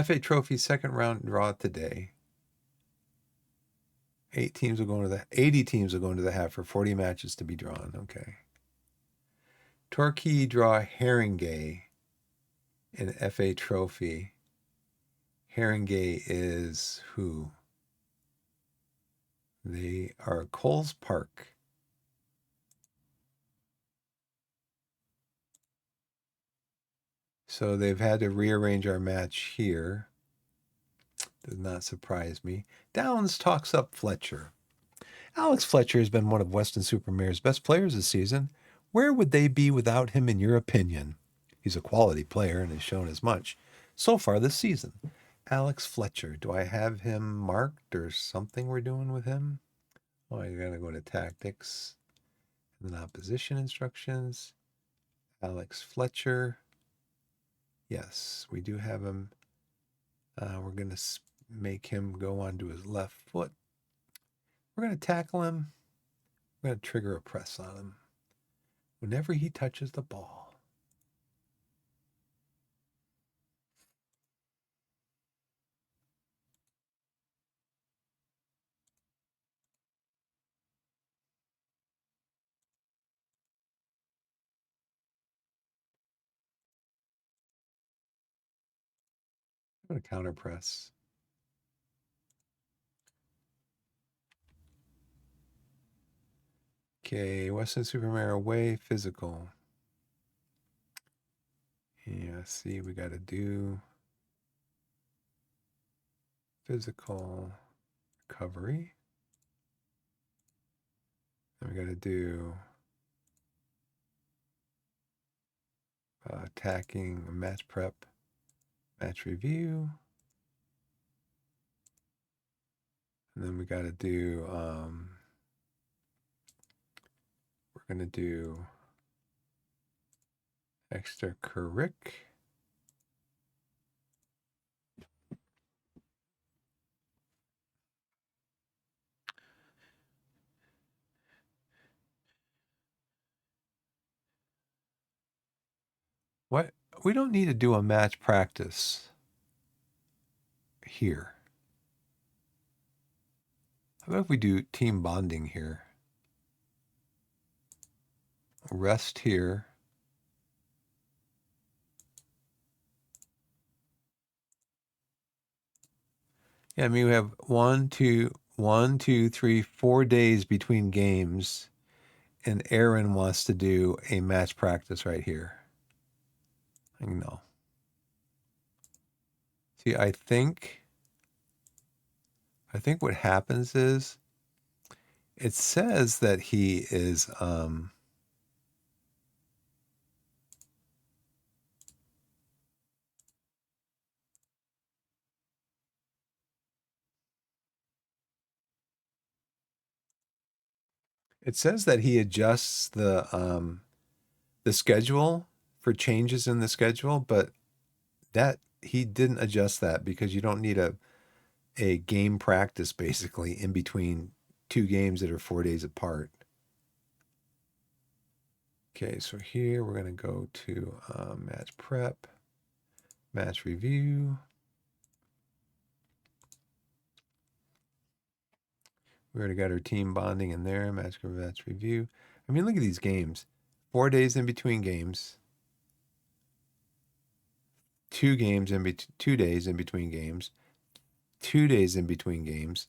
FA Trophy second round draw today. 80 teams will go into the hat for 40 matches to be drawn. Okay. Torquay draw Haringey in FA Trophy. Haringey is who? They are Coles Park. So they've had to rearrange our match here. Does not surprise me. Downs talks up Fletcher. Alex Fletcher has been one of Weston-super-Mare's best players this season. Where would they be without him, in your opinion? He's a quality player and has shown as much so far this season. Alex Fletcher. Do I have him marked or something we're doing with him? Oh, I gotta go to tactics and then opposition instructions. Alex Fletcher. Yes, we do have him. We're gonna make him go onto his left foot. We're gonna tackle him. We're gonna trigger a press on him whenever he touches the ball. I'm gonna counter press. Okay, Weston-super-Mare away, physical. Yeah, see, we got to do physical recovery. Then we got to do attacking match prep, match review. And then we got to do, we're going to do extra curric. What? We don't need to do a match practice here. How about if we do team bonding here? Rest here. Yeah, I mean, we have 4 days between games, and Aaron wants to do a match practice right here. No. See, I think what happens is it says that he is it says that he adjusts the schedule for changes in the schedule, but that he didn't adjust that because you don't need a game practice basically in between two games that are 4 days apart. Okay, so here we're going to go to match prep, match review. We already got our team bonding in there, match review. I mean, look at these games. 4 days in between games. 2 games in 2 days in between games. 2 days in between games.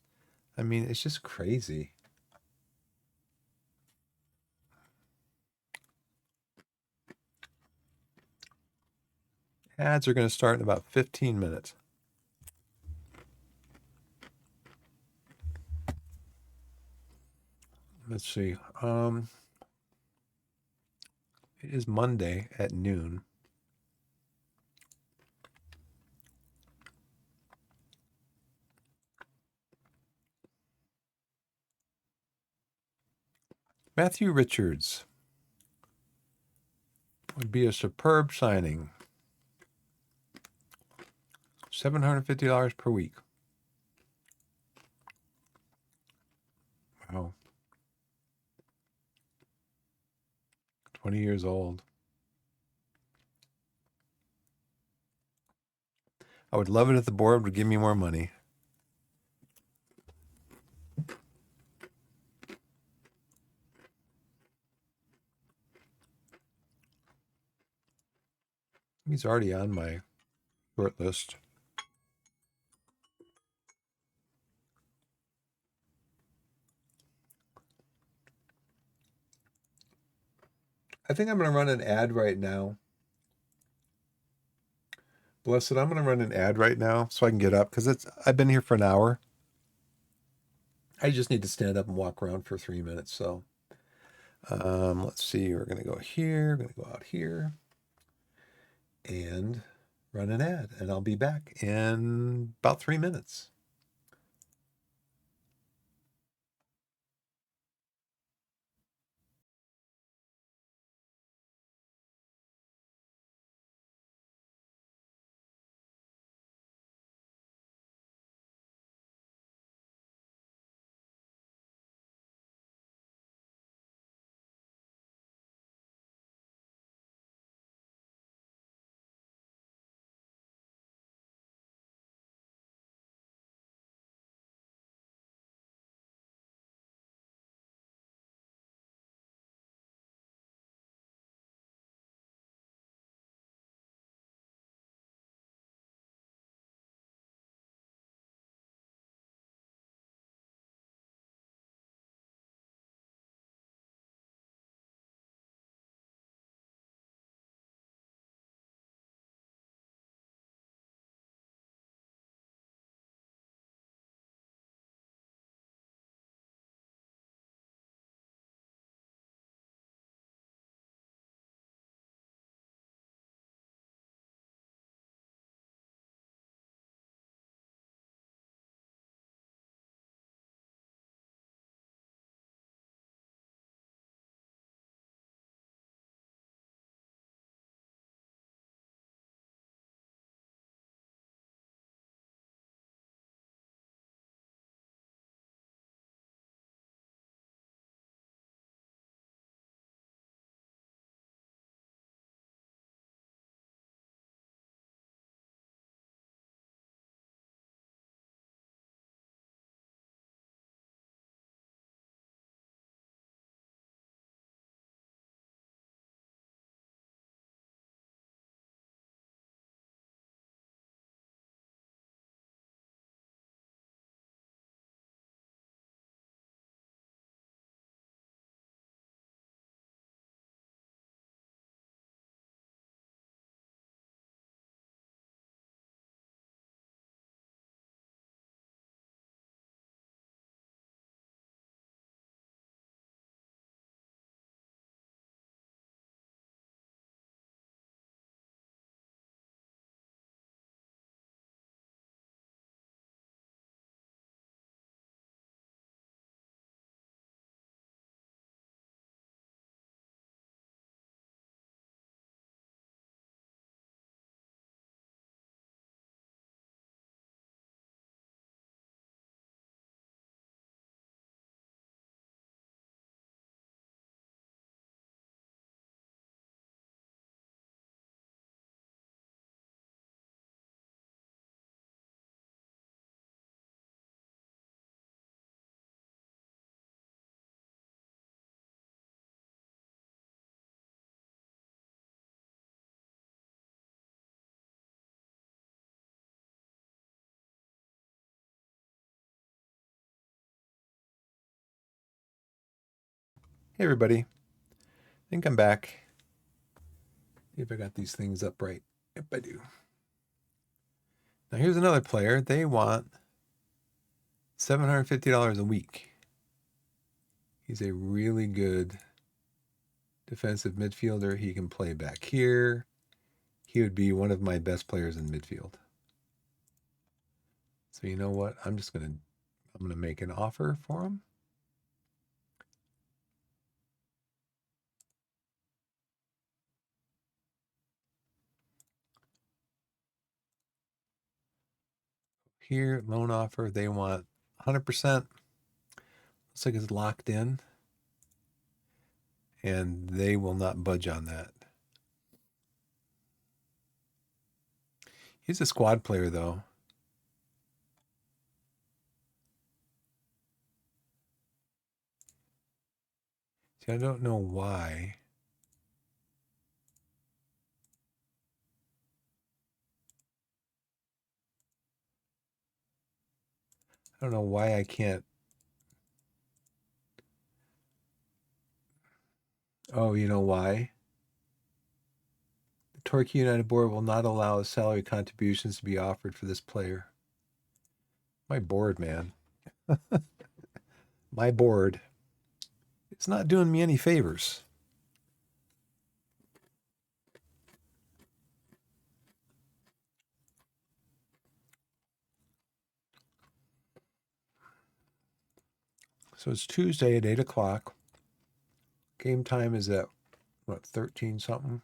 I mean, it's just crazy. Ads are going to start in about 15 minutes. Let's see. It is Monday at noon. Matthew Richards would be a superb signing. $750 per week. Wow. 20 years old. I would love it if the board would give me more money. He's already on my short list. I think I'm going to run an ad right now. Blessed, I'm going to run an ad right now so I can get up because I've been here for an hour. I just need to stand up and walk around for 3 minutes. So let's see. We're going to go here. We're going to go out here and run an ad, and I'll be back in about 3 minutes. Hey, everybody. I think I'm back. See if I got these things up right. Yep, I do. Now, here's another player. They want $750 a week. He's a really good defensive midfielder. He can play back here. He would be one of my best players in midfield. So you know what? I'm gonna make an offer for him. Here, loan offer. They want 100%. Looks like it's locked in, and they will not budge on that. He's a squad player, though. See, I don't know why. I don't know why I can't. Oh, you know why? Torquay United board will not allow salary contributions to be offered for this player. My board, man. My board. It's not doing me any favors. So it's Tuesday at 8 o'clock. Game time is at, what, 13 something?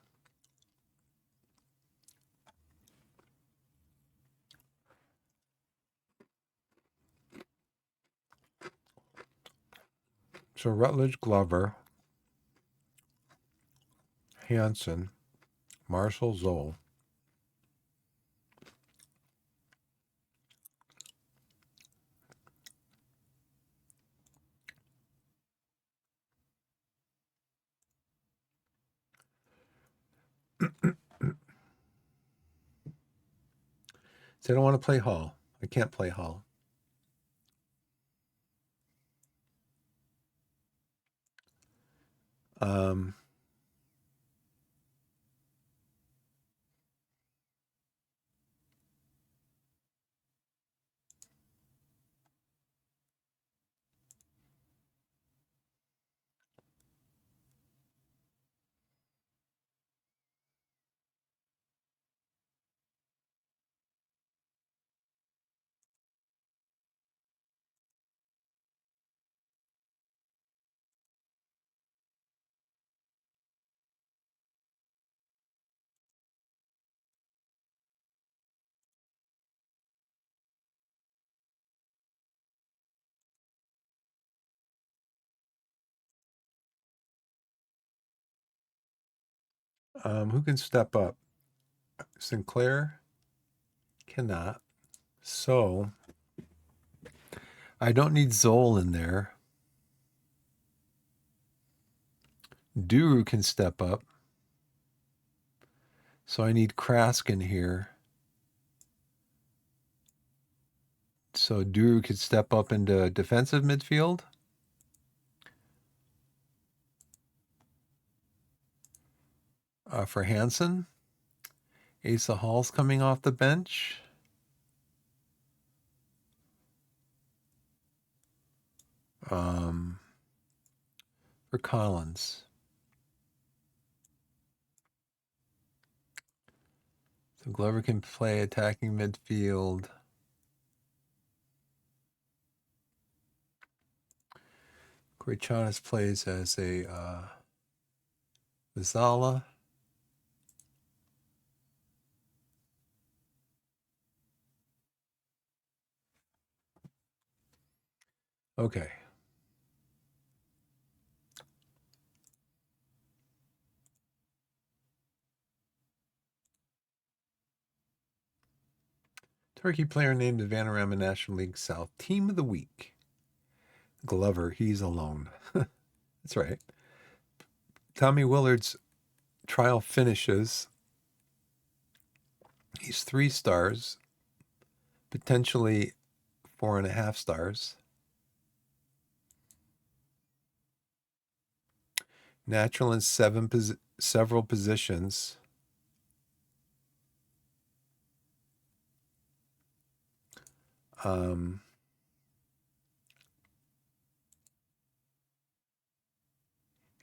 So Rutledge, Glover, Hanson, Marshall, Zoll. So I don't want to play Hall. I can't play Hall. Um, who can step up? Sinclair cannot. So I don't need Zoll in there. Duru can step up. So I need Krask in here. So Duru could step up into defensive midfield. For Hansen. Asa Hall's coming off the bench. For Collins. So Glover can play attacking midfield. Corey plays as a Vizala. Okay. Turkey player named the Vanarama National League South Team of the Week. Glover, he's alone. That's right. Tommy Willard's trial finishes. He's 3 stars, potentially 4.5 stars. Natural in several positions. And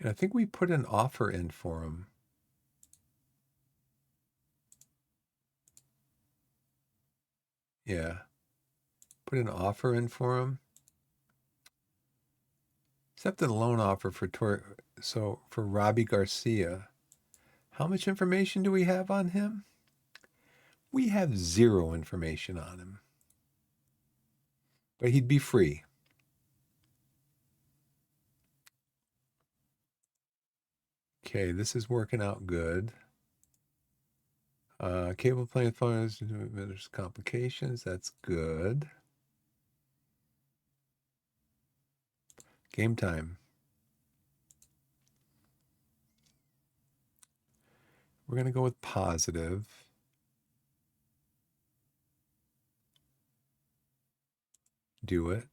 I think we put an offer in for him. Yeah. Put an offer in for him. Accepted a loan offer for for Robbie Garcia. How much information do we have on him? We have 0 information on him. But he'd be free. Okay, this is working out good. Cable playing phones, there's complications. That's good. Game time. We're going to go with positive. Do it.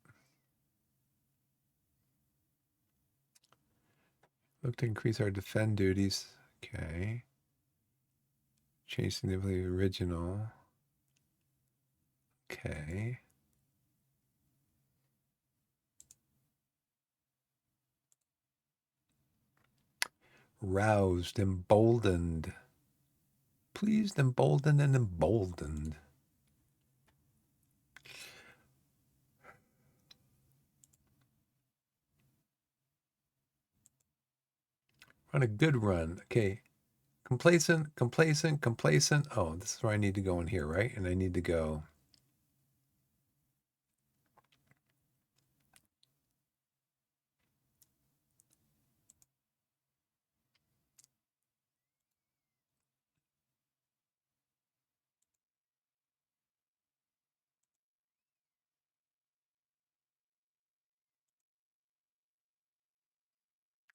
Look to increase our defend duties. Okay. Change significantly original. Okay. Roused, emboldened. Pleased, emboldened, and emboldened. On a good run. Okay. Complacent, complacent, complacent. Oh, this is where I need to go in here, right? And I need to go.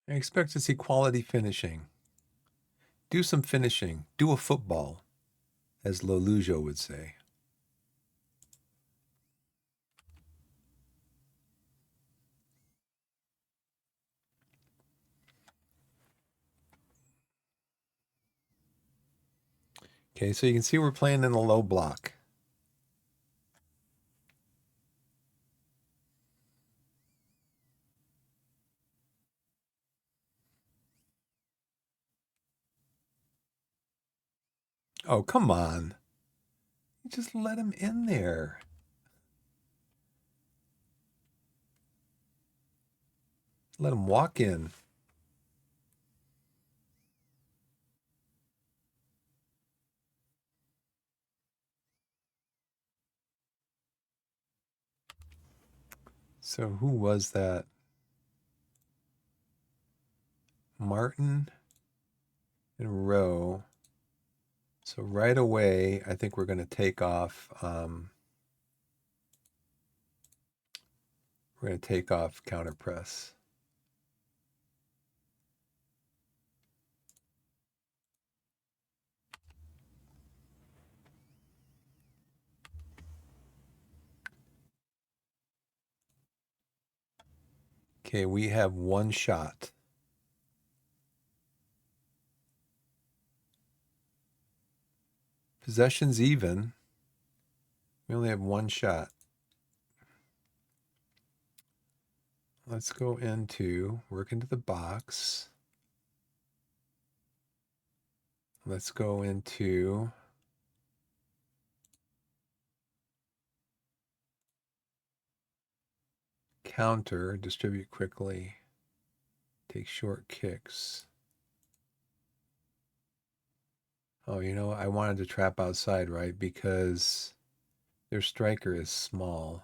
I expect to see quality finishing. Do some finishing. Do a football, as Lolujo would say. Okay, so you can see we're playing in a low block. Oh, come on. You just let him in there. Let him walk in. So who was that? Martin and Rowe. So right away, I think we're going to take off. We're going to take off counter press. Okay, we have one shot. Possession's even. We only have one shot. Let's go into, work into the box. Let's go into counter, distribute quickly, take short kicks. Oh, you know, I wanted to trap outside, right? Because their striker is small.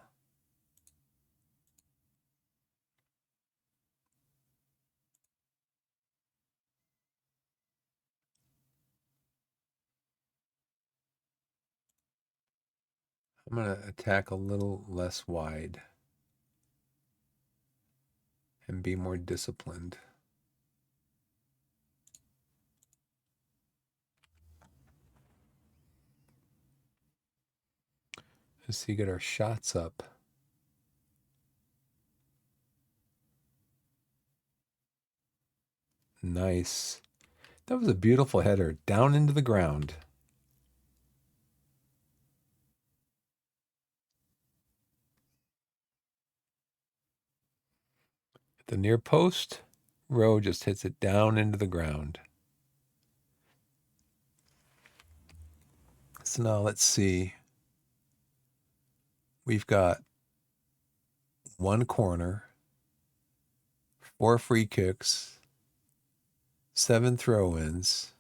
I'm going to attack a little less wide and be more disciplined. Let's see, get our shots up. Nice. That was a beautiful header down into the ground. At the near post, Rowe just hits it down into the ground. So now let's see. We've got one corner, 4 free kicks, 7 throw-ins.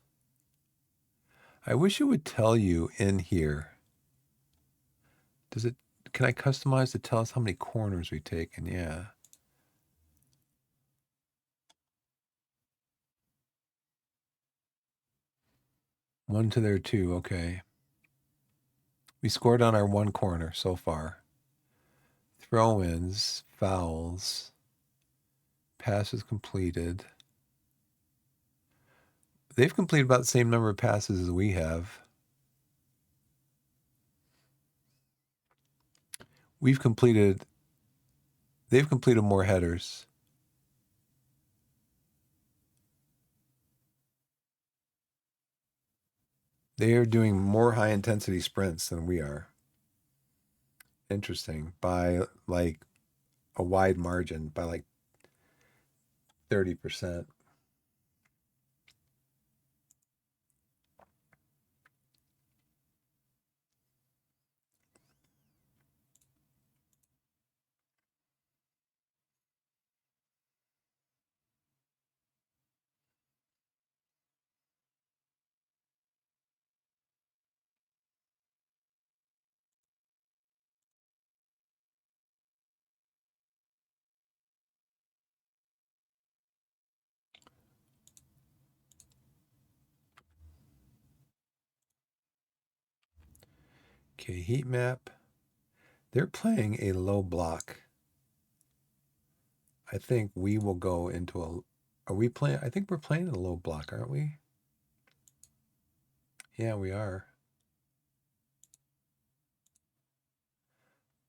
I wish it would tell you in here. Does it? Can I customize to tell us how many corners we've taken? Yeah. One to their 2. Okay. We scored on our one corner so far. Throw-ins, fouls, passes completed. They've completed about the same number of passes as we have. They've completed more headers. They are doing more high intensity sprints than we are. Interesting. By like a wide margin, by like 30%. Okay, heat map. They're playing a low block. I think we will go into a. Are we playing? I think we're playing a low block, aren't we? Yeah, we are.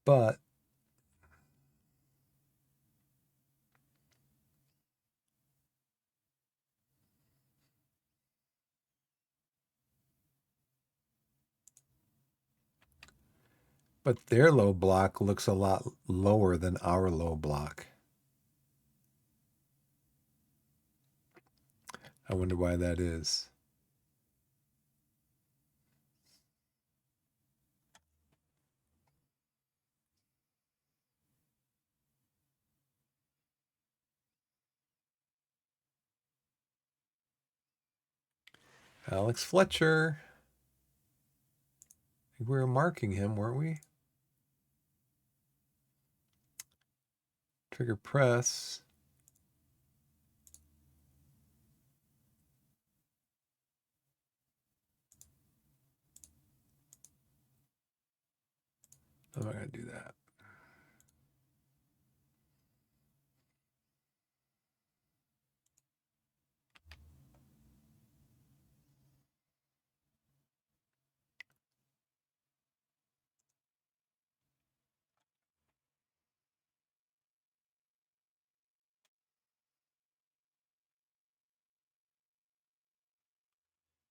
But their low block looks a lot lower than our low block. I wonder why that is. Alex Fletcher. I think we were marking him, weren't we? Trigger press. I'm not going to do that.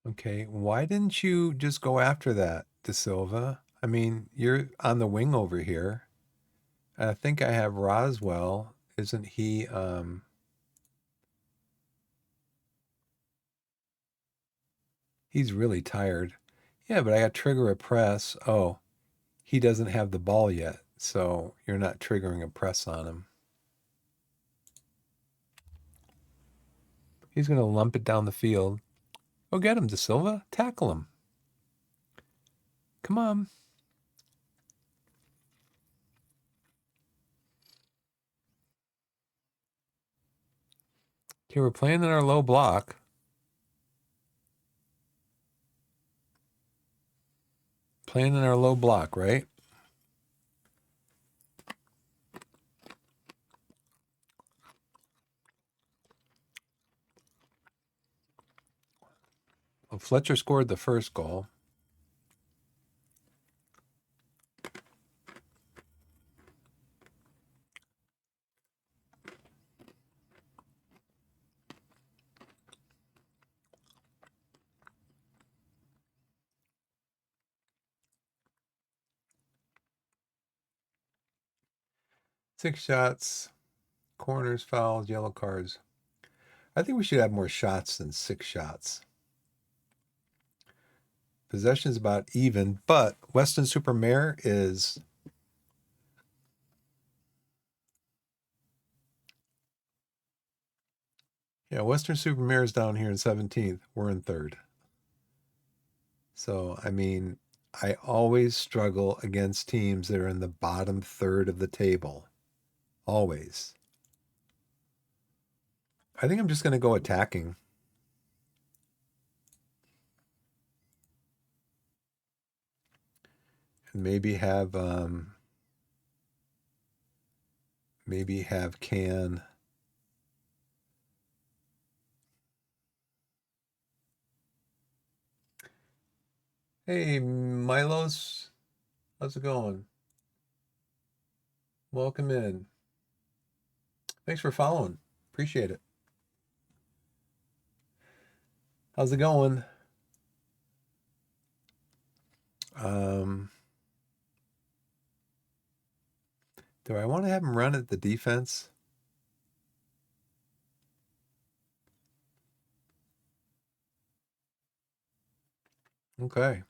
Okay, why didn't you just go after that, De Silva? I mean, you're on the wing over here. I think I have Roswell. Isn't he he's really tired. Yeah, but I got trigger a press. Oh, he doesn't have the ball yet, so you're not triggering a press on him. He's going to lump it down the field. Go get him, De Silva. Tackle him. Come on. Okay, we're playing in our low block. Playing in our low block, right? Well, Fletcher scored the first goal. Six shots, corners, fouls, yellow cards. I think we should have more shots than six shots. Possession is about even, but Weston Supermare is. Yeah, Western Supermare is down here in 17th. We're in third. So, I mean, I always struggle against teams that are in the bottom third of the table. Always. I think I'm just going to go attacking. And maybe have Can. Hey, Milos. How's it going? Welcome in. Thanks for following. Appreciate it. How's it going? Do I want to have him run at the defense? Okay.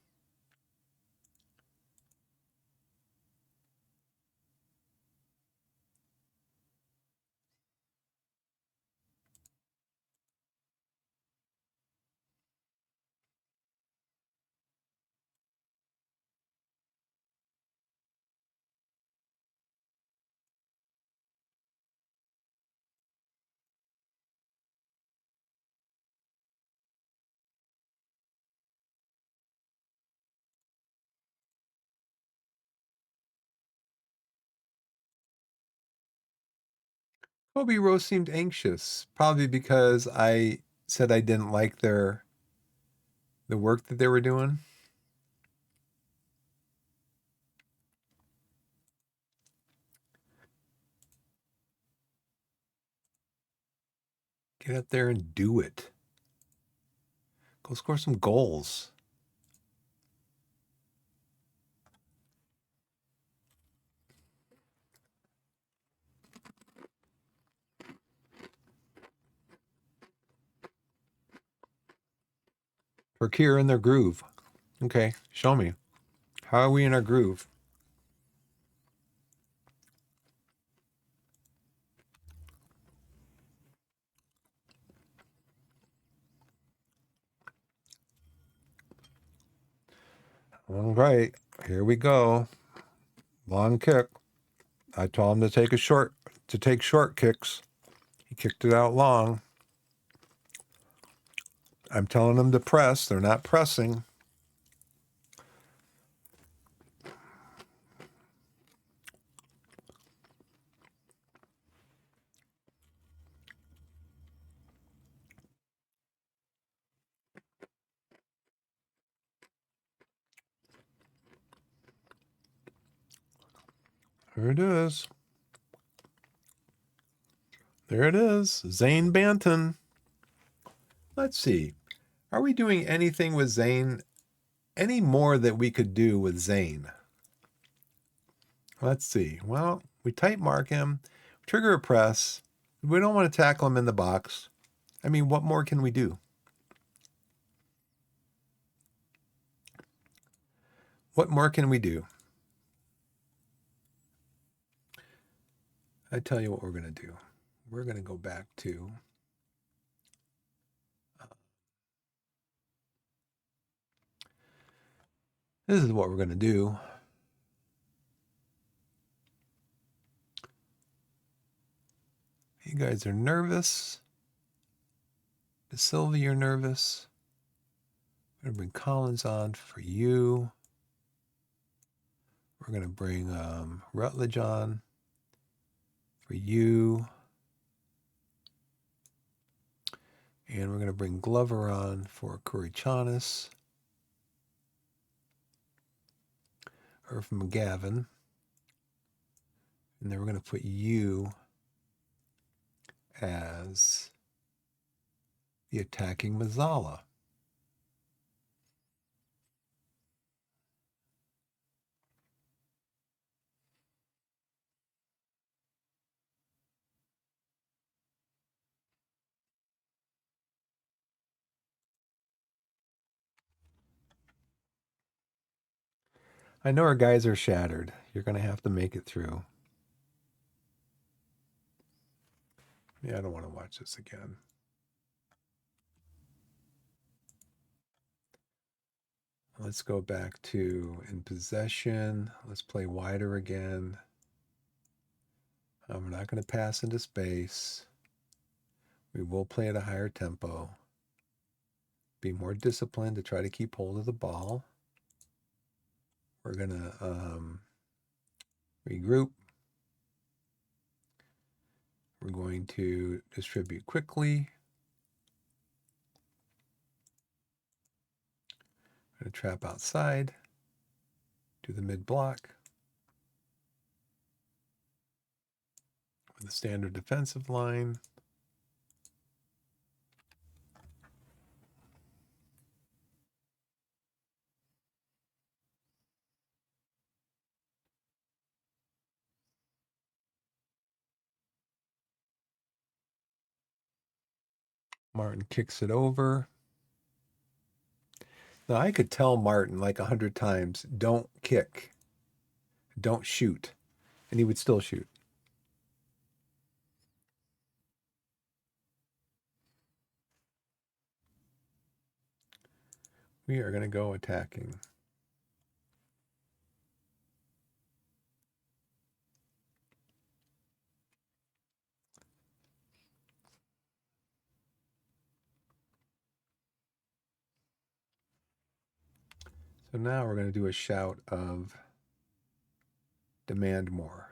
Kobe Rose seemed anxious, probably because I said I didn't like the work that they were doing. Get up there and do it. Go score some goals. Torquay are in their groove. Okay, show me. How are we in our groove? All right, here we go. Long kick. I told him to take short kicks. He kicked it out long. I'm telling them to press. They're not pressing. There it is. There it is. Zane Banton. Let's see. Are we doing anything with Zane? Any more that we could do with Zane? Let's see. Well, we tight mark him, trigger a press. We don't want to tackle him in the box. I mean, what more can we do? What more can we do? I tell you what we're going to do. We're going to go back to this is what we're going to do. You guys are nervous. De Silva, you're nervous. I'm going to bring Collins on for you. We're going to bring Rutledge on for you. And we're going to bring Glover on for Kurichanis. Or for McGavin. And then we're going to put you as the attacking Mazzala. I know our guys are shattered. You're going to have to make it through. Yeah, I don't want to watch this again. Let's go back to in possession. Let's play wider again. We're not going to pass into space. We will play at a higher tempo. Be more disciplined to try to keep hold of the ball. We're going to regroup. We're going to distribute quickly. We're going to trap outside. Do the mid block. With a standard defensive line. Martin kicks it over. Now, I could tell Martin like 100 times, don't kick, don't shoot, and he would still shoot. We are going to go attacking. So now we're going to do a shout of demand more.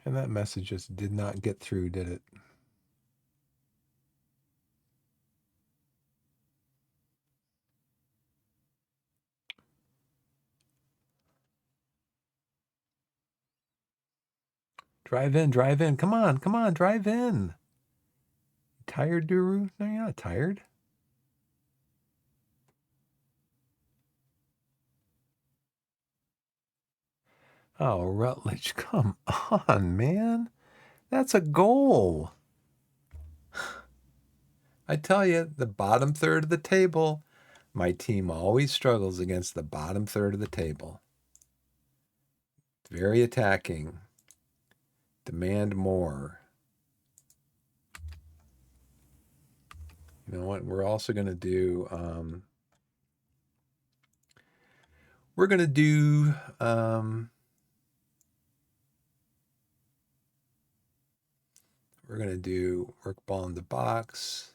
And that message just did not get through, did it? Drive in, drive in. Come on, come on, drive in. Tired, Duru? No, you're not tired. Oh, Rutledge, come on, man. That's a goal. I tell you, the bottom third of the table, my team always struggles against the bottom third of the table. Very attacking. Demand more. You know what? We're also going to do, we're going to do, we're going to do work ball in the box.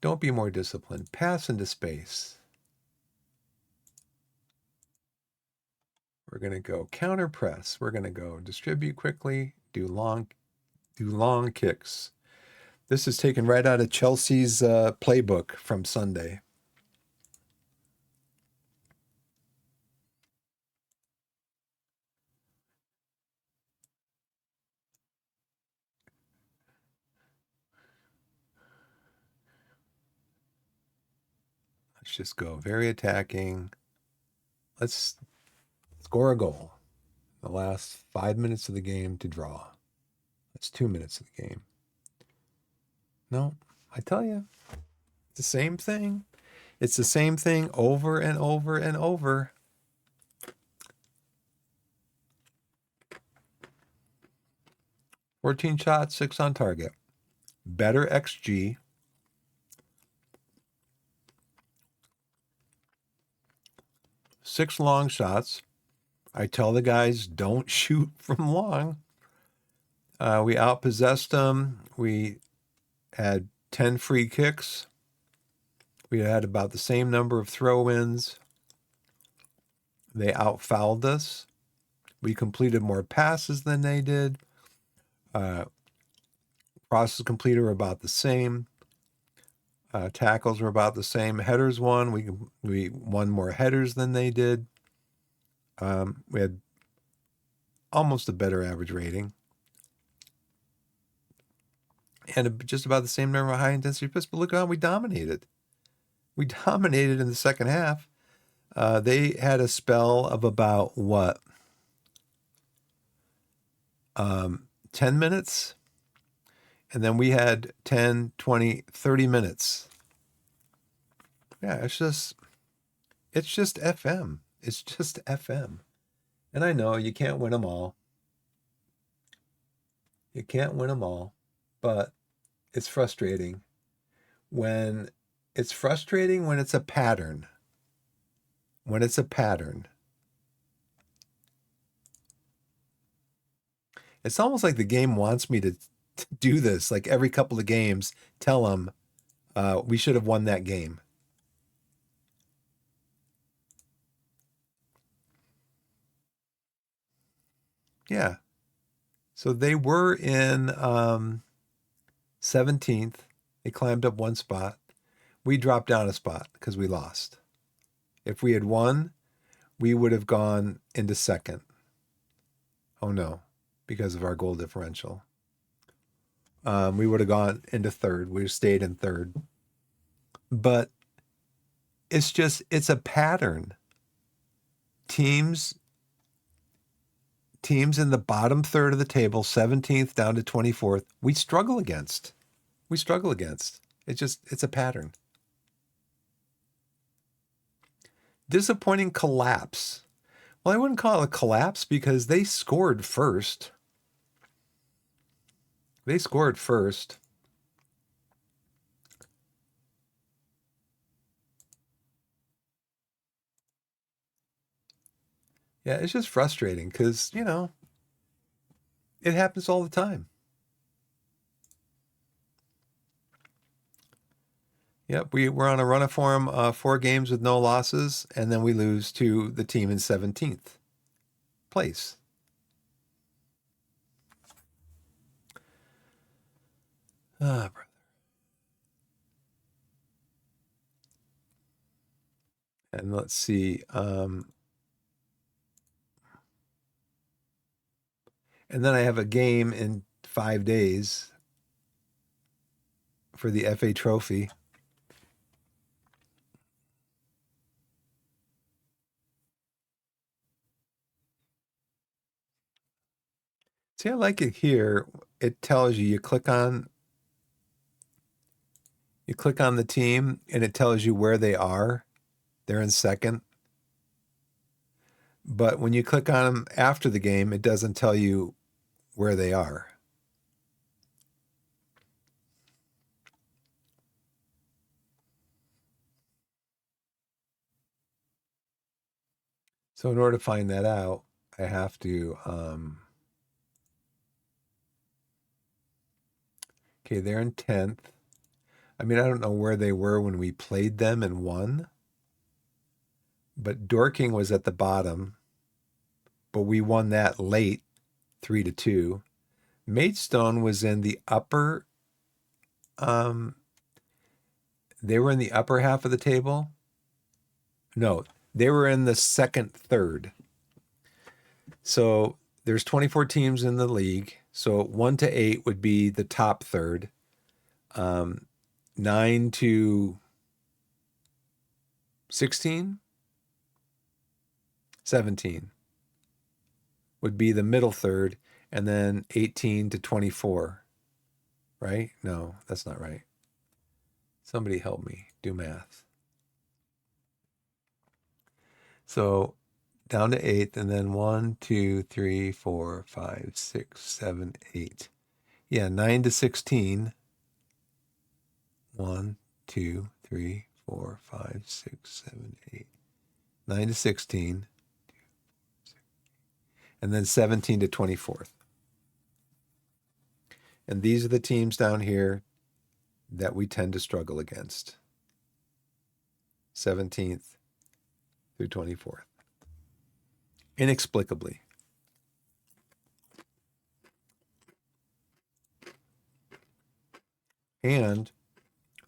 Don't be more disciplined. Pass into space. We're going to go counter press. We're going to go distribute quickly, do long kicks. This is taken right out of Chelsea's playbook from Sunday. Let's just go very attacking. Let's score a goal. The last 5 minutes of the game to draw. That's 2 minutes of the game. No, I tell you, it's the same thing. It's the same thing over and over and over. "14 shots, 6 on target. Better XG. Six long shots. I tell the guys, don't shoot from long. We outpossessed them. We had 10 free kicks. We had about the same number of throw-ins. They outfouled us. We completed more passes than they did. Crosses completed were about the same. Tackles were about the same. Headers won. We won more headers than they did. We had almost a better average rating. And just about the same number of high-intensity pists. But look how we dominated. We dominated in the second half. They had a spell of about, what? 10 minutes? And then we had 10, 20, 30 minutes. Yeah, it's just FM. It's just FM. And I know you can't win them all. You can't win them all. But it's frustrating when it's a pattern. When it's a pattern. It's almost like the game wants me to do this. Like every couple of games, tell them we should have won that game. Yeah. So they were in 17th. They climbed up one spot. We dropped down a spot because we lost. If we had won, we would have gone into second. Oh no, because of our goal differential. We would have gone into third. We stayed in third. but it's a pattern. Teams teams in the bottom third of the table, 17th down to 24th, we struggle against. We struggle against. It's a pattern. Disappointing collapse. Well, I wouldn't call it a collapse because they scored first. They scored first. Yeah, it's just frustrating because, it happens all the time. Yep, we're on a run of form, 4 games with no losses, and then we lose to the team in 17th place. Ah, brother. And let's see. And then I have a game in 5 days for the FA Trophy. See, I like it here. It tells you you click on the team and it tells you where they are. They're in second. But when you click on them after the game, it doesn't tell you where they are. So in order to find that out, I have to okay, they're in 10th. I mean, I don't know where they were when we played them and won, but Dorking was at the bottom, but we won that late, 3-2. Maidstone was in the upper um they were in the upper half of the table. No, they were in the second third. So there's 24 teams in the league. So 1 to 8 would be the top third. 9 to 16, 17 would be the middle third, and then 18 to 24, right? No, that's not right. Somebody help me do math. So down to 8th, and then 1, 2, 3, 4, 5, 6, 7, 8. Yeah, 9 to 16. 1, 2, 3, 4, 5, 6, 7, 8. 9 to 16. And then 17 to 24th. And these are the teams down here that we tend to struggle against. 17th through 24th. Inexplicably. And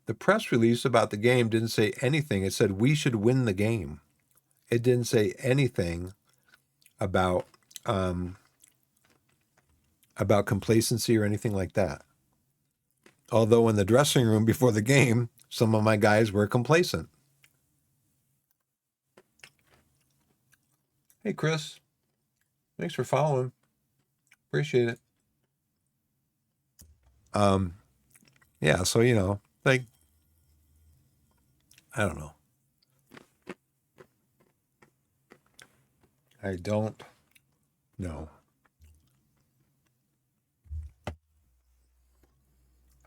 the press release about the game didn't say anything. It said we should win the game. It didn't say anything about complacency or anything like that. Although in the dressing room before the game, some of my guys were complacent. Hey, Chris. Thanks for following. Appreciate it. Yeah, so like I don't know. I don't know.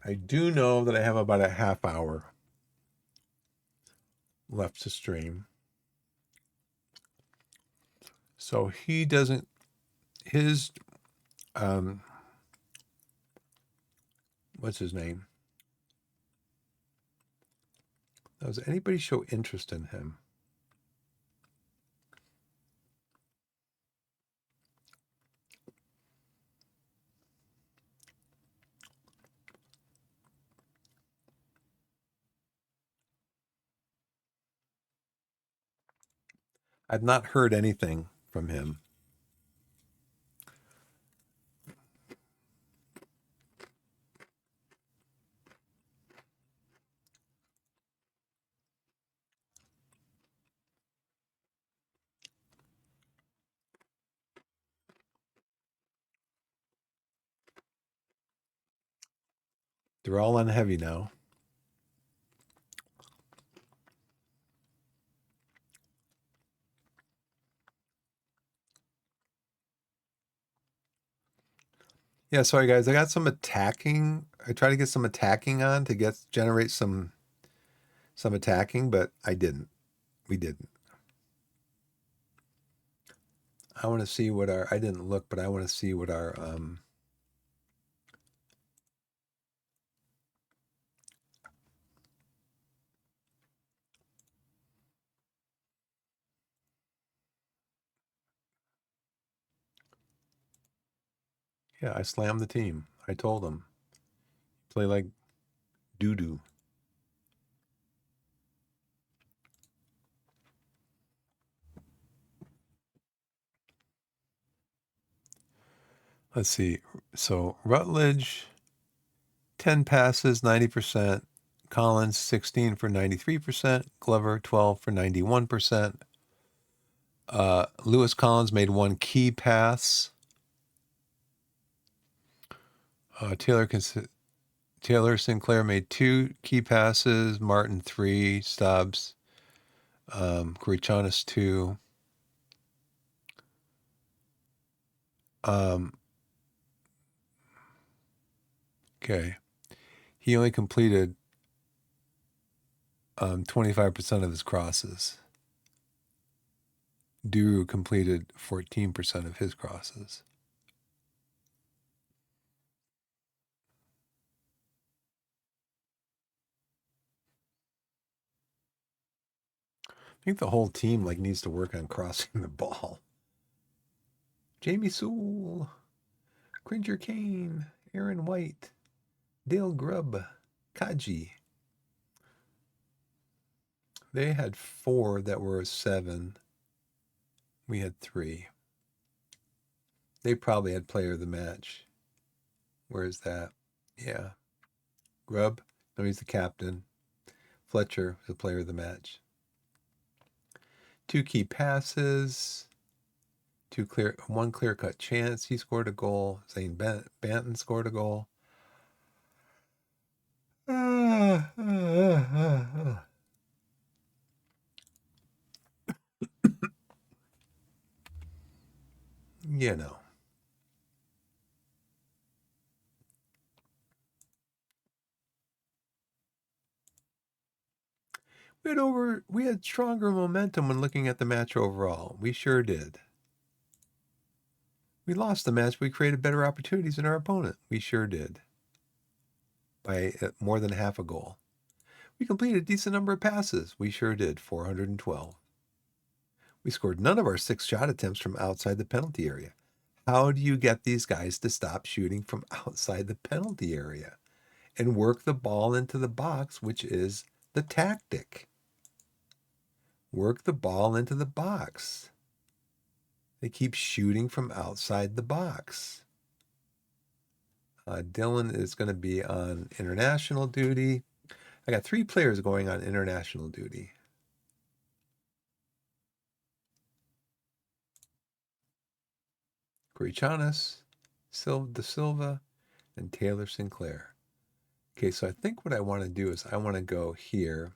I do know that I have about a half hour left to stream. So he doesn't his what's his name? Does anybody show interest in him? I've not heard anything from him. They're all on heavy now. Yeah, sorry guys. I got some attacking. I tried to get some attacking on to generate some attacking, but I didn't. We didn't. I want to see what our, I didn't look, but I want to see what our yeah, I slammed the team. I told them play like doo doo. Let's see. So Rutledge, 10 passes, 90%. Collins, 16 for 93%. Glover, 12 for 91%. Lewis Collins made one key pass. Taylor Sinclair made two key passes. Martin, 3. Stubbs. Kurichanis, 2. Okay. He only completed 25% of his crosses. Duru completed 14% of his crosses. I think the whole team needs to work on crossing the ball. Jamie Sewell, Cringer Kane, Aaron White, Dale Grubb, Kaji. They had 4 that were 7. We had 3. They probably had player of the match. Where is that? Yeah. Grubb, no, he's the captain. Fletcher was the player of the match. 2 key passes. One clear-cut chance. He scored a goal. Zane Banton scored a goal. You know. We had stronger momentum when looking at the match overall. We sure did. We lost the match, but we created better opportunities than our opponent. We sure did. By more than half a goal. We completed a decent number of passes. We sure did. 412. We scored none of our 6 shot attempts from outside the penalty area. How do you get these guys to stop shooting from outside the penalty area and work the ball into the box, which is the tactic? Work the ball into the box. They keep shooting from outside the box. Dylan is going to be on international duty. I got 3 players going on international duty. Grichanis, De Silva, and Taylor Sinclair. Okay, so I think what I want to do is I want to go here.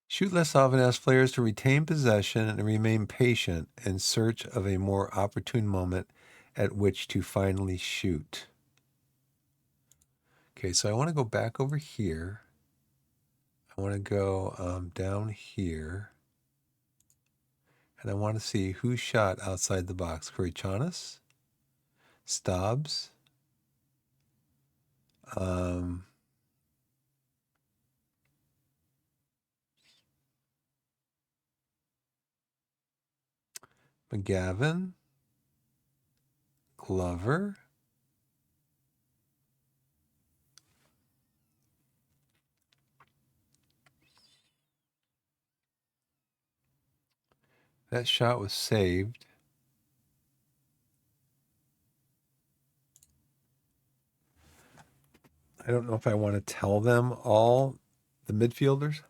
Shoot less often asks players to retain possession and remain patient in search of a more opportune moment at which to finally shoot. Okay, so I want to go back over here. I want to go down here. And I want to see who shot outside the box. Kurichanis, Stubbs, Gavin, Glover. That shot was saved. I don't know if I want to tell them all the midfielders.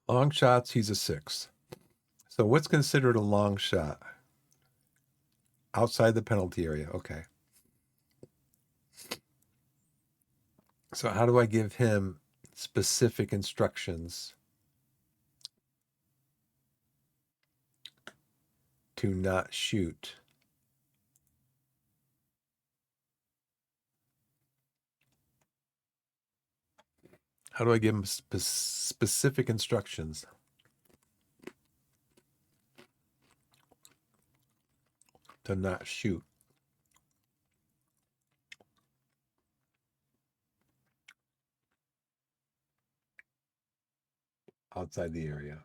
Long shots, he's a 6. So what's considered a long shot? Outside the penalty area. Okay. So how do I give him specific instructions to not shoot? How do I give him specific instructions to not shoot outside the area?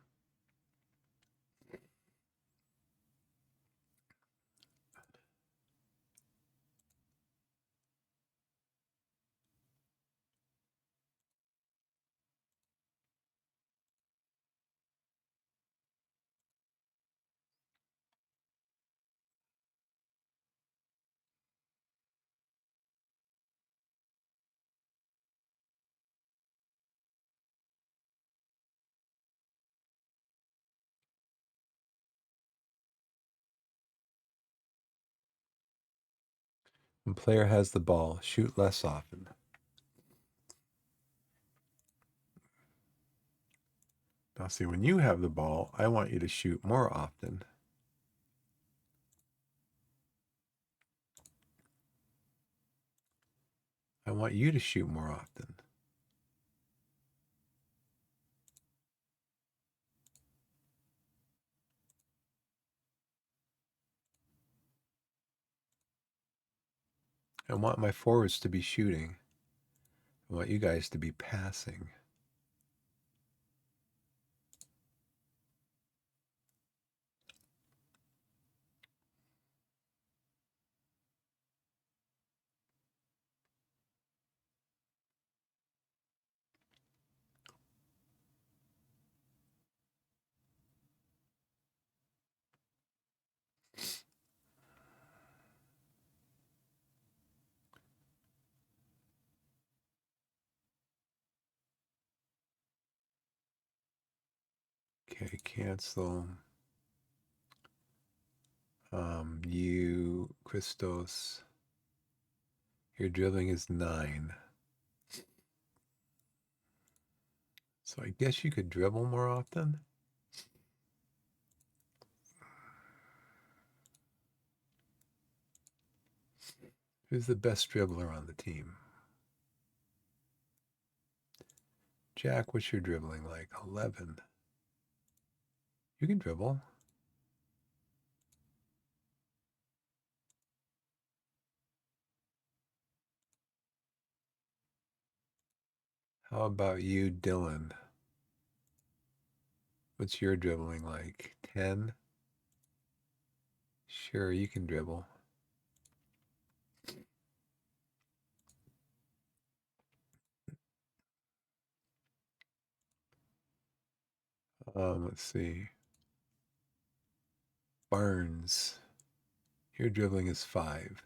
When player has the ball, shoot less often. Now see, when you have the ball, I want you to shoot more often. I want you to shoot more often. I want my forwards to be shooting. I want you guys to be passing. Okay, cancel. You, Christos, your dribbling is 9. So I guess you could dribble more often. Who's the best dribbler on the team? Jack, what's your dribbling like? 11. You can dribble. How about you, Dylan? What's your dribbling like? 10? Sure, you can dribble. Let's see. Barnes, your dribbling is 5.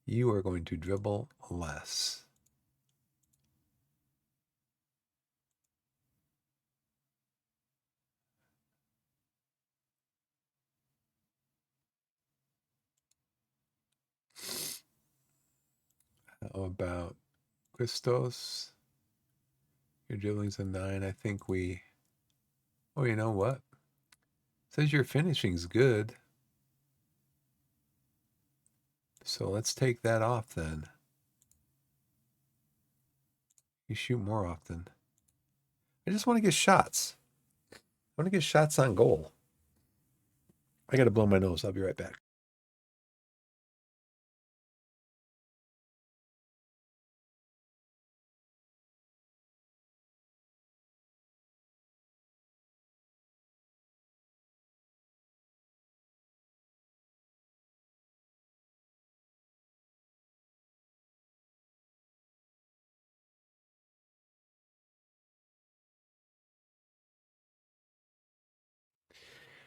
You are going to dribble less. How about Christos? Your dribbling's a 9. I think we. Oh, you know what? It says your finishing's good. So let's take that off then. You shoot more often. I just want to get shots. I want to get shots on goal. I got to blow my nose. I'll be right back.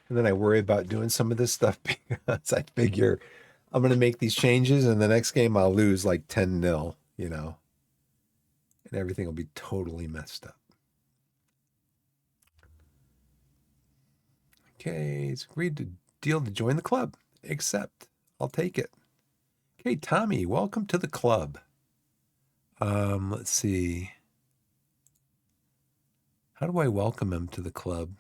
And then I worry about doing some of this stuff because I figure I'm going to make these changes and the next game I'll lose like 10-0, and everything will be totally messed up. Okay, it's agreed to deal to join the club. Accept. I'll take it. Okay, Tommy, welcome to the club. Let's see. How do I welcome him to the club?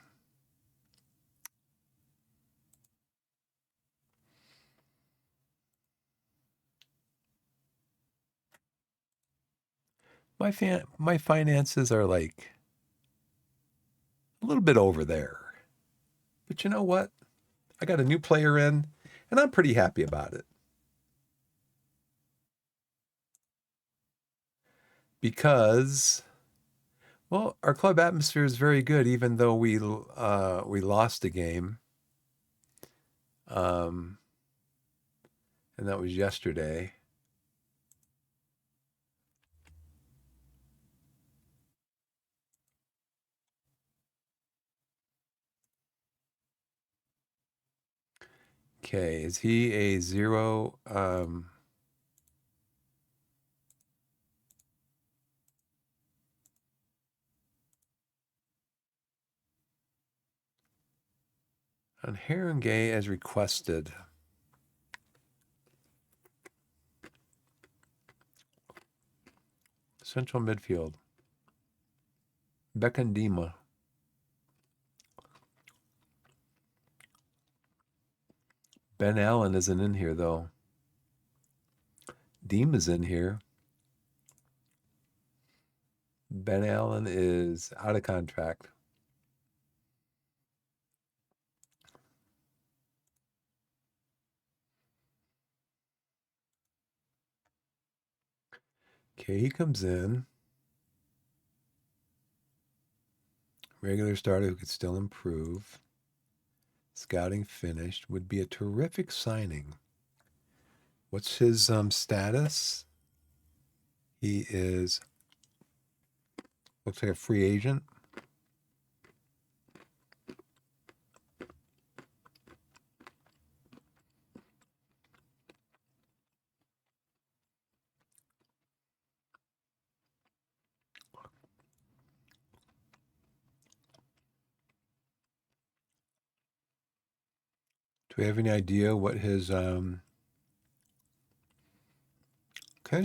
My finances are like a little bit over there. But you know what? I got a new player in and I'm pretty happy about it. Because well, our club atmosphere is very good even though we lost a game. Um and that was yesterday. Okay, is he a zero? On Haringey as requested. Central midfield. Bekandima. Ben Allen isn't in here though. Dima's in here. Ben Allen is out of contract. Okay, he comes in. Regular starter who could still improve. Scouting finished. Would be a terrific signing. What's his status? He is, looks like a free agent. Do we have any idea what his can't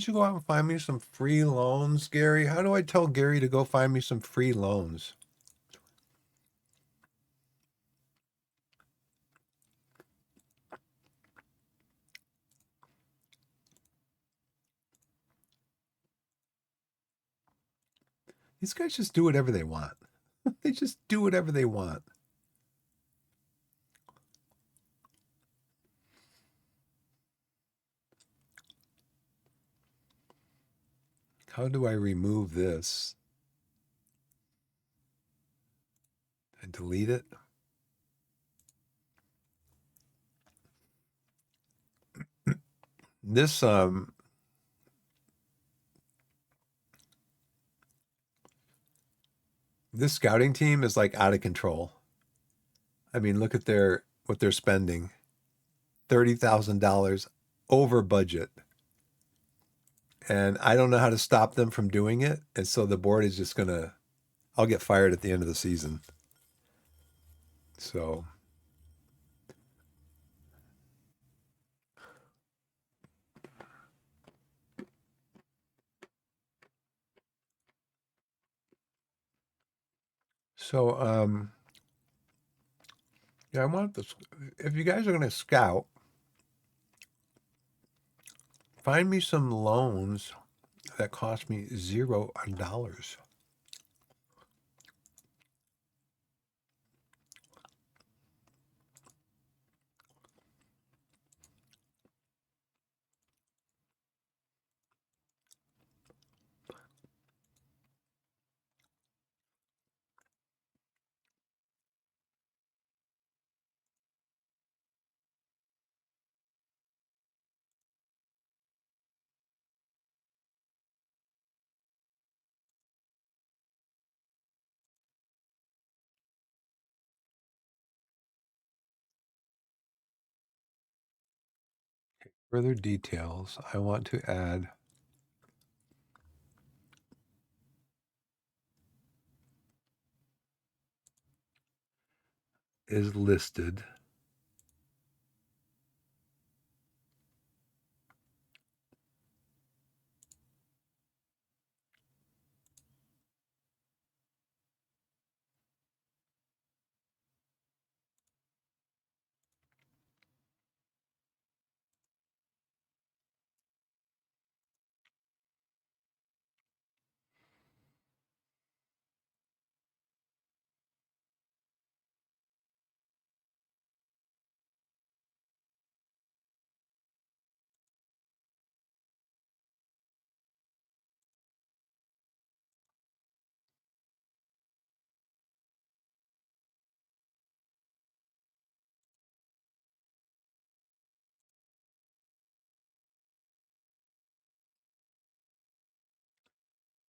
you go out and find me some free loans, Gary? How do I tell Gary to go find me some free loans? These guys just do whatever they want. They just do whatever they want. How do I remove this? And delete it? This this scouting team is like out of control. I mean, look at what they're spending. $30,000 over budget. And I don't know how to stop them from doing it. And so the board is just gonna I'll get fired at the end of the season. So so yeah, I want this if you guys are gonna scout, find me some loans that cost me $0. Further details. I want to add is listed.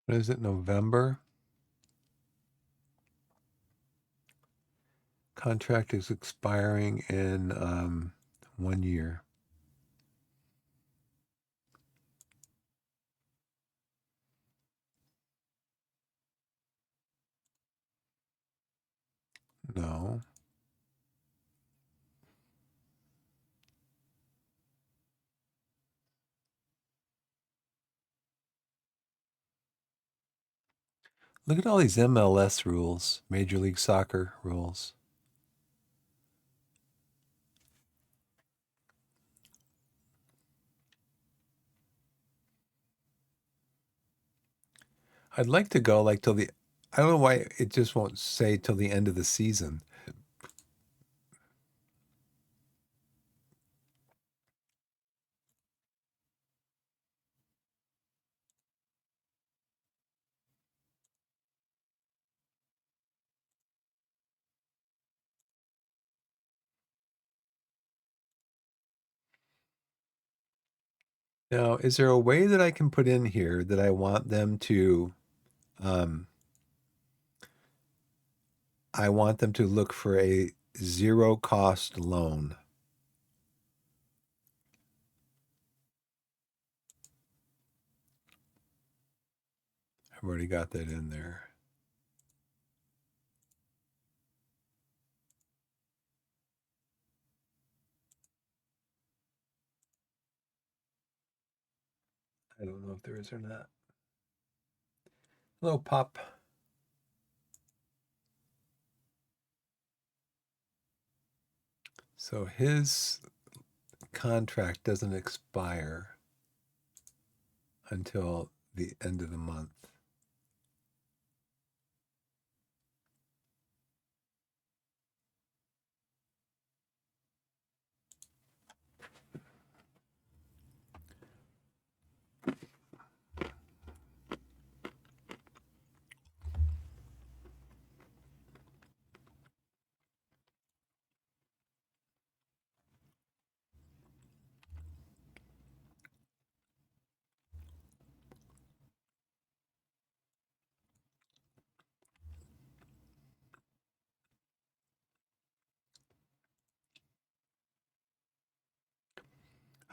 What is it? November. Contract is expiring in 1 year. No. Look at all these MLS rules, Major League Soccer rules. I'd like to go like till the, I don't know why it just won't say till the end of the season. Now, is there a way that I can put in here that I want them to, um, I want them to look for a zero cost loan? I've already got that in there. I don't know if there is or not. Hello, Pop. So his contract doesn't expire until the end of the month.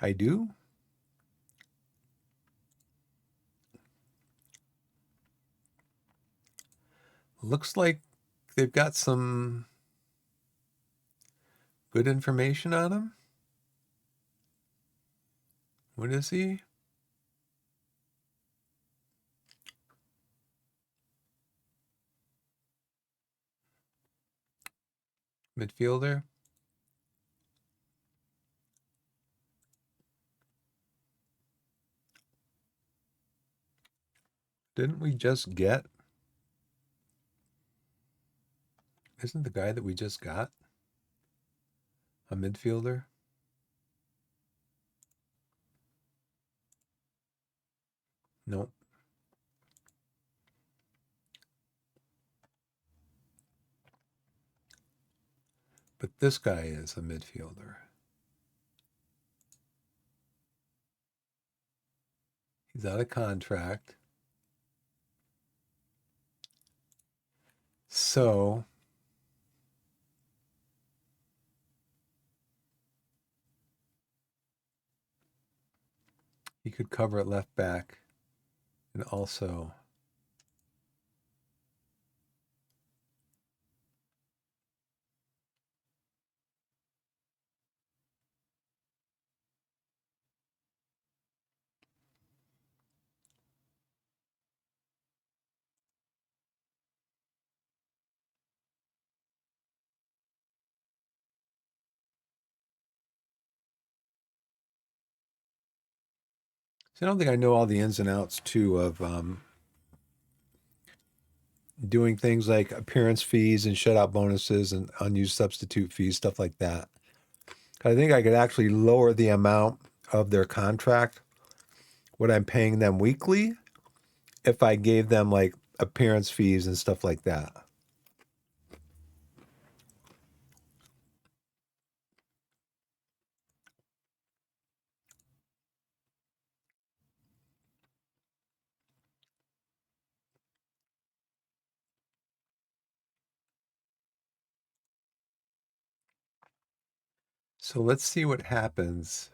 I do. Looks like they've got some good information on him. What is he? Midfielder? Didn't we just get? Isn't the guy that we just got a midfielder? Nope. But this guy is a midfielder. He's out of contract. So He could cover at left back and also... So I don't think I know all the ins and outs too of doing things like appearance fees and shutout bonuses and unused substitute fees, stuff like that. I think I could actually lower the amount of their contract, what I'm paying them weekly, if I gave them like appearance fees and stuff like that. So let's see what happens.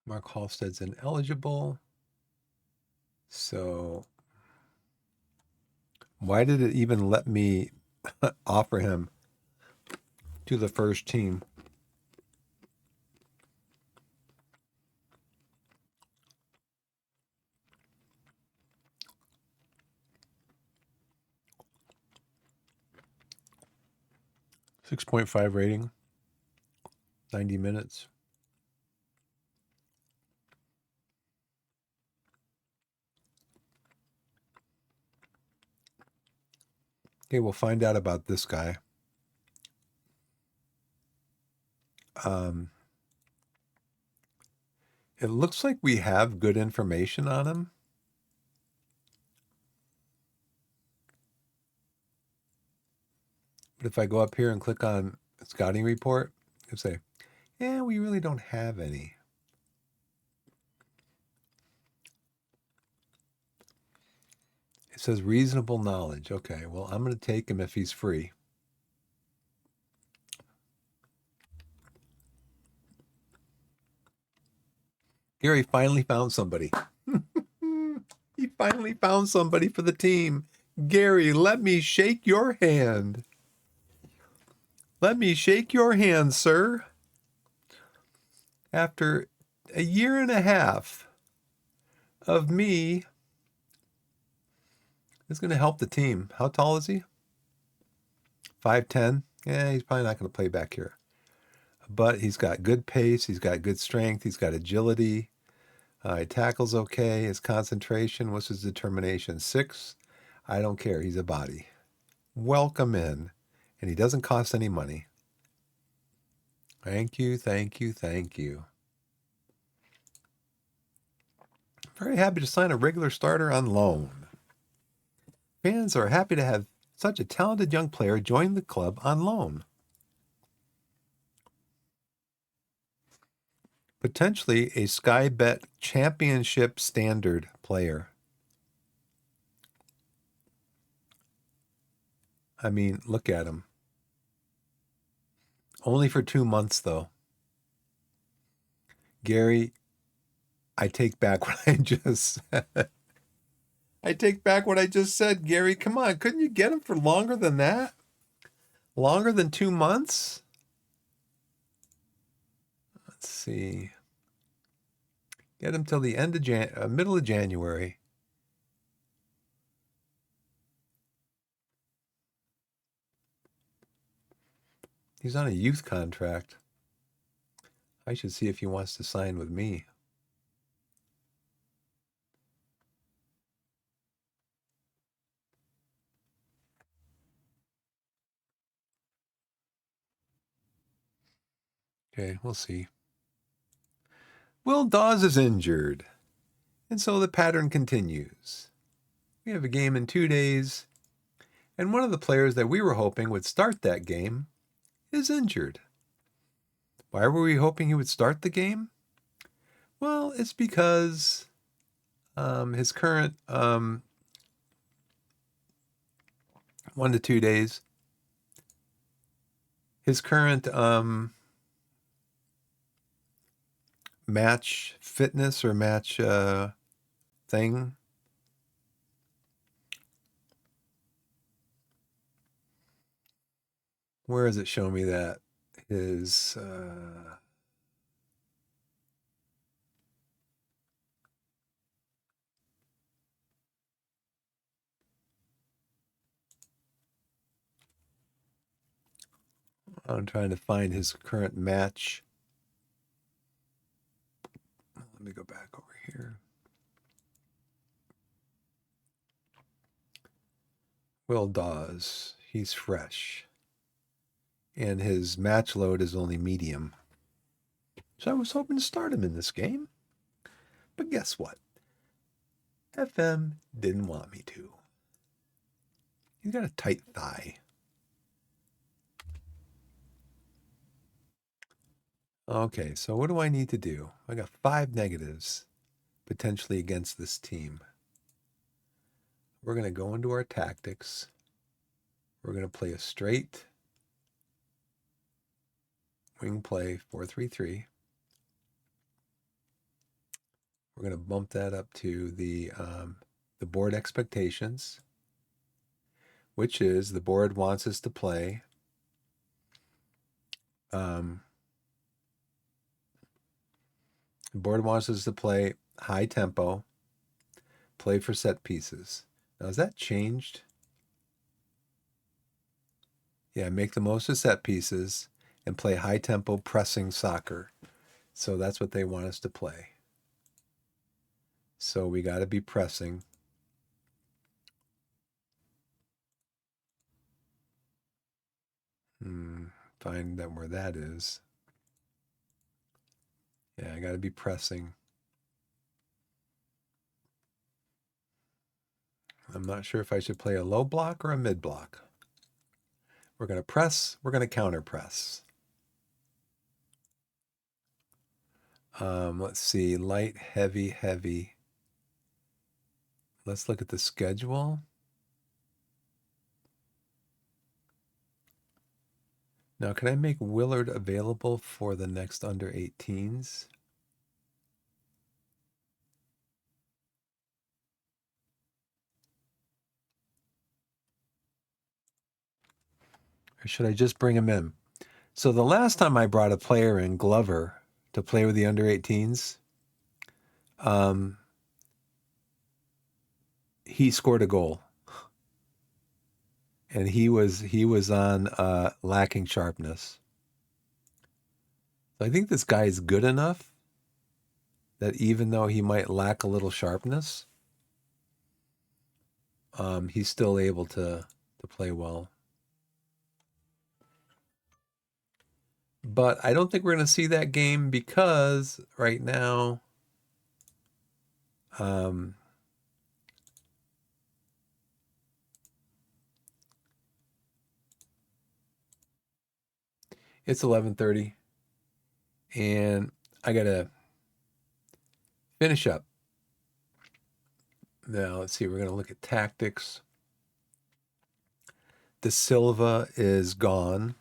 Mark Halstead's ineligible. So why did it even let me offer him to the first team? .5 rating, 90 minutes. Okay, we'll find out about this guy. It looks like we have good information on him. But if I go up here and click on scouting report, it'll say, yeah, we really don't have any. It says reasonable knowledge. Okay, well, I'm going to take him if he's free. Gary finally found somebody. He finally found somebody for the team. Gary, let me shake your hand. Let me shake your hand, sir. After a year and a half of me, it's going to help the team. How tall is he? 5'10". Yeah, he's probably not going to play back here. But he's got good pace. He's got good strength. He's got agility. He tackles okay. His concentration, what's his determination? 6. I don't care. He's a body. Welcome in. And he doesn't cost any money. Thank you, thank you, thank you. Very happy to sign a regular starter on loan. Fans are happy to have such a talented young player join the club on loan. Potentially a Sky Bet championship standard player. I mean, look at him. Only for 2 months, though. Gary, I take back what I just said. I take back what I just said, Gary. Come on, couldn't you get him for longer than that? Longer than 2 months? Let's see. Get him till the end of middle of January. He's on a youth contract. I should see if he wants to sign with me. Okay, we'll see. Will Dawes is injured, and so the pattern continues. We have a game in 2 days, and one of the players that we were hoping would start that game is injured. Why were we hoping he would start the game? Well, it's because his current 1 to 2 days, his current match fitness or match thing. Where does it show me that? His I'm trying to find his current match. Let me go back over here. Will Dawes, he's fresh. And his match load is only medium. So I was hoping to start him in this game. But guess what? FM didn't want me to. He's got a tight thigh. Okay, so what do I need to do? I got 5 negatives potentially against this team. We're going to go into our tactics. We're going to play a straight wing play 4-3-3. We're going to bump that up to the board expectations, which is the board wants us to play the board wants us to play high tempo, play for set pieces. Now, has that changed? Yeah, make the most of set pieces and play high tempo pressing soccer. So that's what they want us to play. So we got to be pressing. Find that where that is. Yeah, I got to be pressing. I'm not sure if I should play a low block or a mid block. We're going to press. We're going to counter press. Let's see. Light, heavy, heavy. Let's look at the schedule. Now, can I make Willard available for the next under 18s? Or should I just bring him in? So the last time I brought a player in, Glover, to play with the under 18s, he scored a goal. And he was on lacking sharpness. So I think this guy is good enough that even though he might lack a little sharpness, he's still able to play well. But I don't think we're going to see that game because right now, it's 11:30, and I got to finish up. Now, let's see. We're going to look at tactics. De Silva is gone.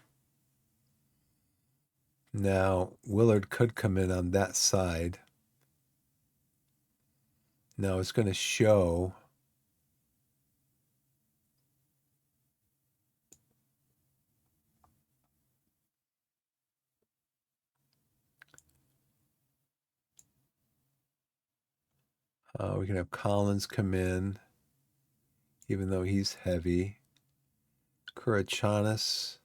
Now, Willard could come in on that side. Now, it's going to show we can have Collins come in, even though he's heavy. Kurachanis.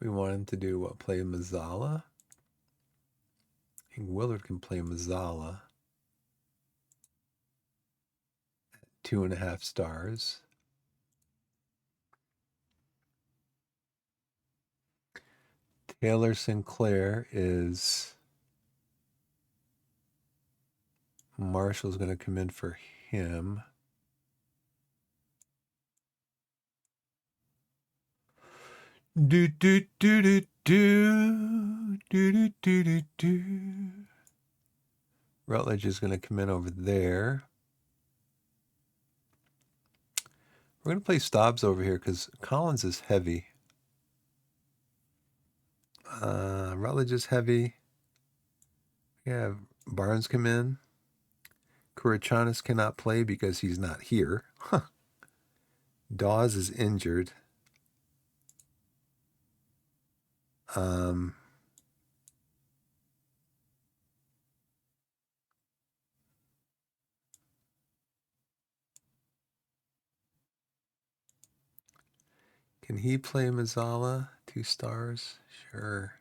We want him to do what? Play Mazzala? I think Willard can play Mazzala. 2.5 stars. Taylor Sinclair is Marshall's going to come in for him. Do do do do do do do do do do. Rutledge is going to come in over there. We're going to play Stobbs over here because Collins is heavy. Rutledge is heavy. We have Barnes come in. Kurichanis cannot play because he's not here. Dawes is injured. Can he play Mazzala? 2 stars? Sure.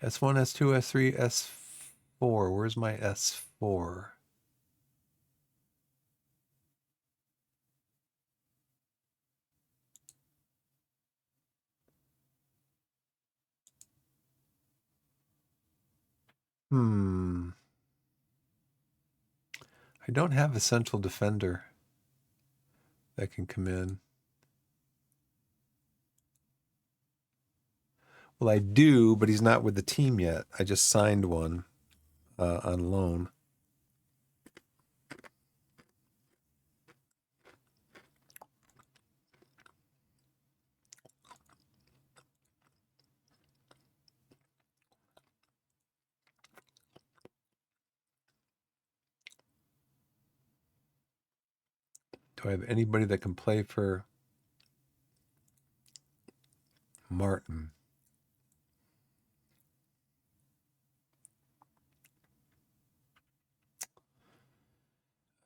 S1, S2, S3, S4. Where's my S4? I don't have a central defender that can come in. Well, I do, but he's not with the team yet. I just signed one on loan. Do I have anybody that can play for Martin?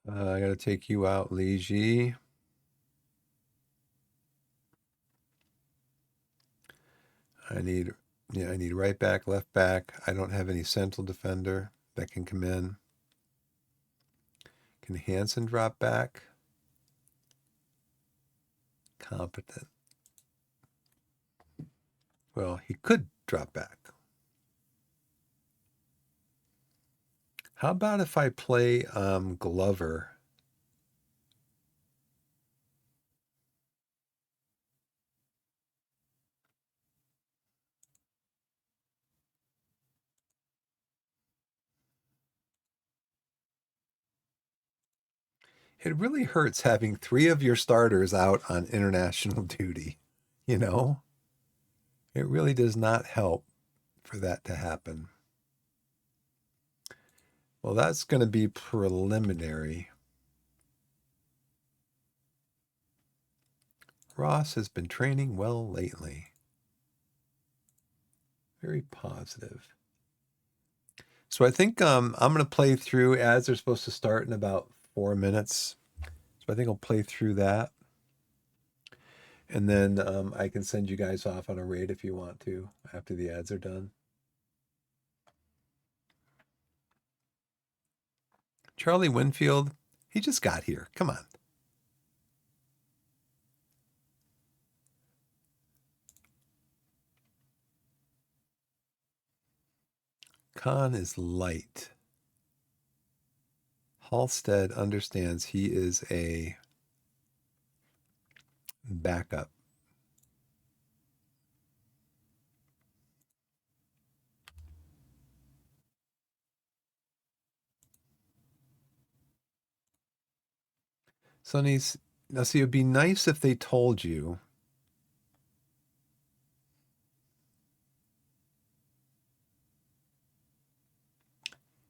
I got to take you out, Li. I need right back, left back. I don't have any central defender that can come in. Can Hansen drop back? Competent. Well, he could drop back. How about if I play Glover? It really hurts having 3 of your starters out on international duty. You know, it really does not help for that to happen. Well, that's going to be preliminary. Ross has been training well lately. Very positive. So I think I'm going to play through ads are supposed to start in about 4 minutes. So I think I'll play through that. And then I can send you guys off on a raid if you want to after the ads are done. Charlie Winfield, he just got here. Come on. Khan is light. Halstead understands he is a backup. Sonny's, now see, it'd be nice if they told you.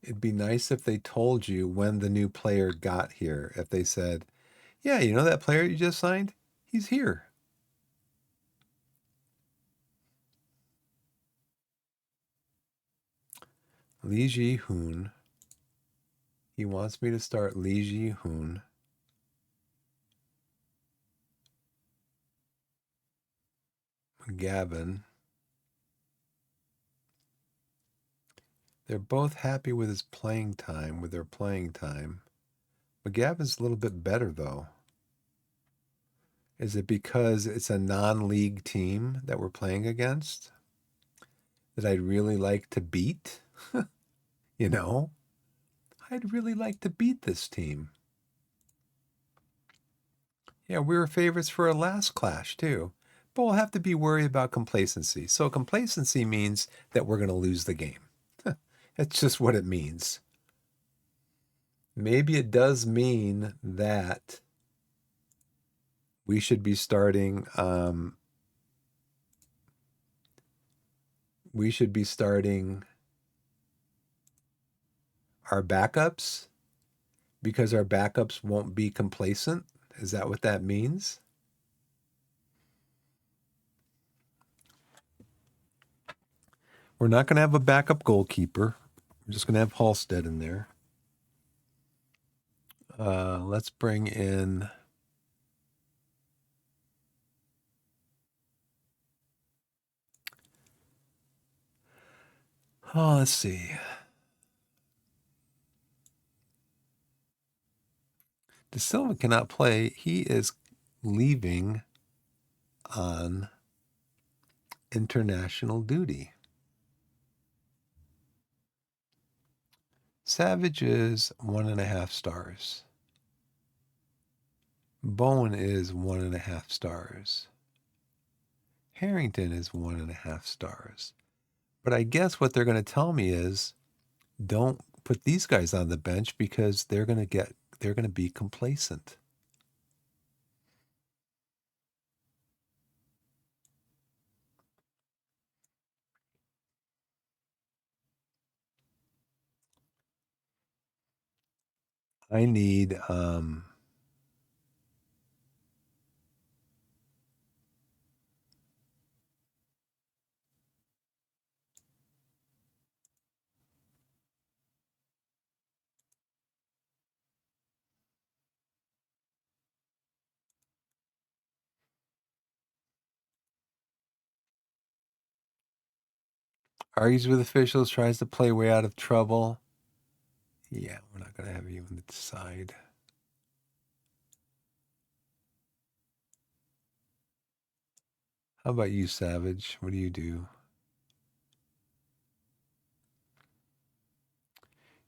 It'd be nice if they told you when the new player got here. If they said, yeah, you know that player you just signed? He's here. Li Ji-hoon. He wants me to start Li Ji-hoon. Gavin. They're both happy with his playing time, with their playing time. McGavin's a little bit better, though. Is it because it's a non-league team that we're playing against? that I'd really like to beat. You know, I'd really like to beat this team. Yeah, we were favorites for our last clash too. But we'll have to be worried about complacency. So complacency means that we're going to lose the game. That's just what it means. Maybe it does mean that we should be starting our backups because our backups won't be complacent. Is that what that means? We're not going to have a backup goalkeeper. We're just going to have Halstead in there. Let's bring in. Oh, let's see. De Silva cannot play. He is leaving on international duty. Savage is 1.5 stars. Bowen is 1.5 stars. Harrington is 1.5 stars. But I guess what they're going to tell me is don't put these guys on the bench because they're going to be complacent. I need argues with officials, tries to play way out of trouble. Yeah, we're not going to have you on the side. How about you, Savage? What do you do?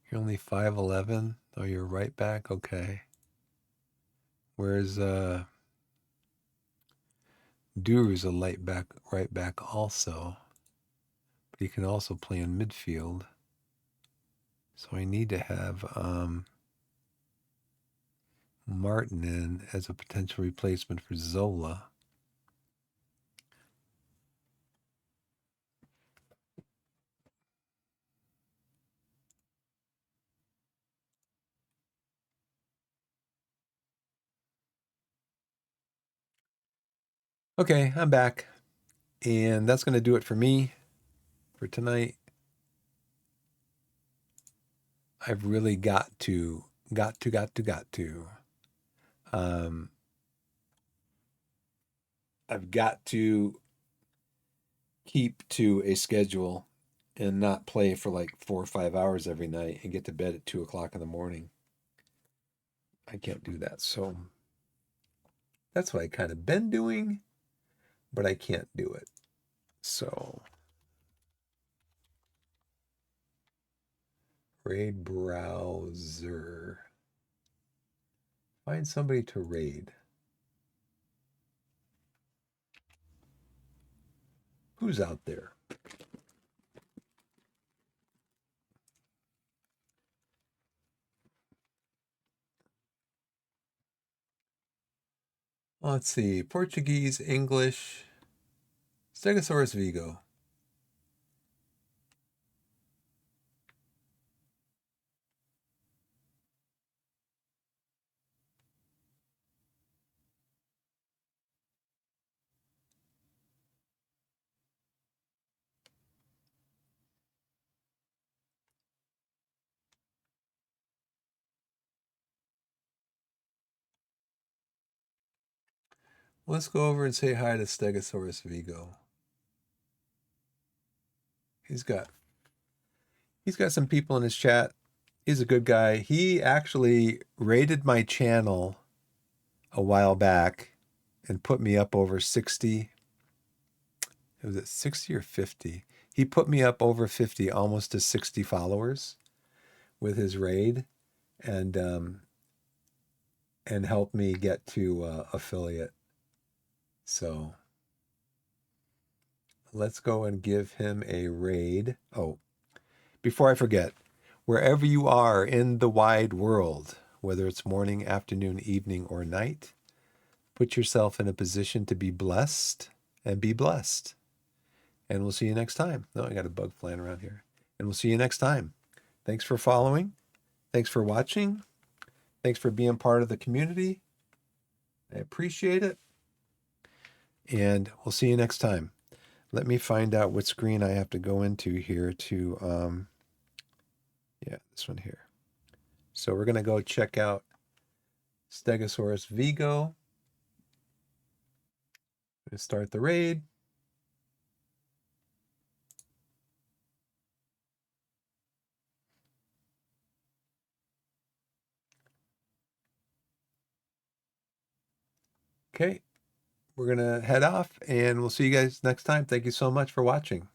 You're only 5'11". Oh, you're right back. Okay. Whereas Duru's a right back also, but he can also play in midfield. So I need to have Martin in as a potential replacement for Zola. Okay, I'm back. And that's going to do it for me for tonight. I've really got to. I've got to keep to a schedule and not play for like 4 or 5 hours every night and get to bed at 2 o'clock in the morning. I can't do that. So that's what I kind of been doing, but I can't do it. So raid browser. Find somebody to raid. Who's out there? Let's see. Portuguese, English, Stegosaurus Vigo. Let's go over and say hi to Stegosaurus Vigo. He's got some people in his chat. He's a good guy. He actually rated my channel a while back and put me up over 60. It was at 60 or 50. he put me up over 50, almost to 60 followers with his raid, and helped me get to affiliate. So let's go and give him a raid. Oh, before I forget, wherever you are in the wide world, whether it's morning, afternoon, evening, or night, put yourself in a position to be blessed and be blessed. And we'll see you next time. No, I got a bug flying around here. And we'll see you next time. Thanks for following. Thanks for watching. Thanks for being part of the community. I appreciate it. And we'll see you next time. Let me find out what screen I have to go into here to, yeah, this one here. So we're going to go check out Stegosaurus Vigo. Let's start the raid. Okay, we're going to head off and we'll see you guys next time. Thank you so much for watching.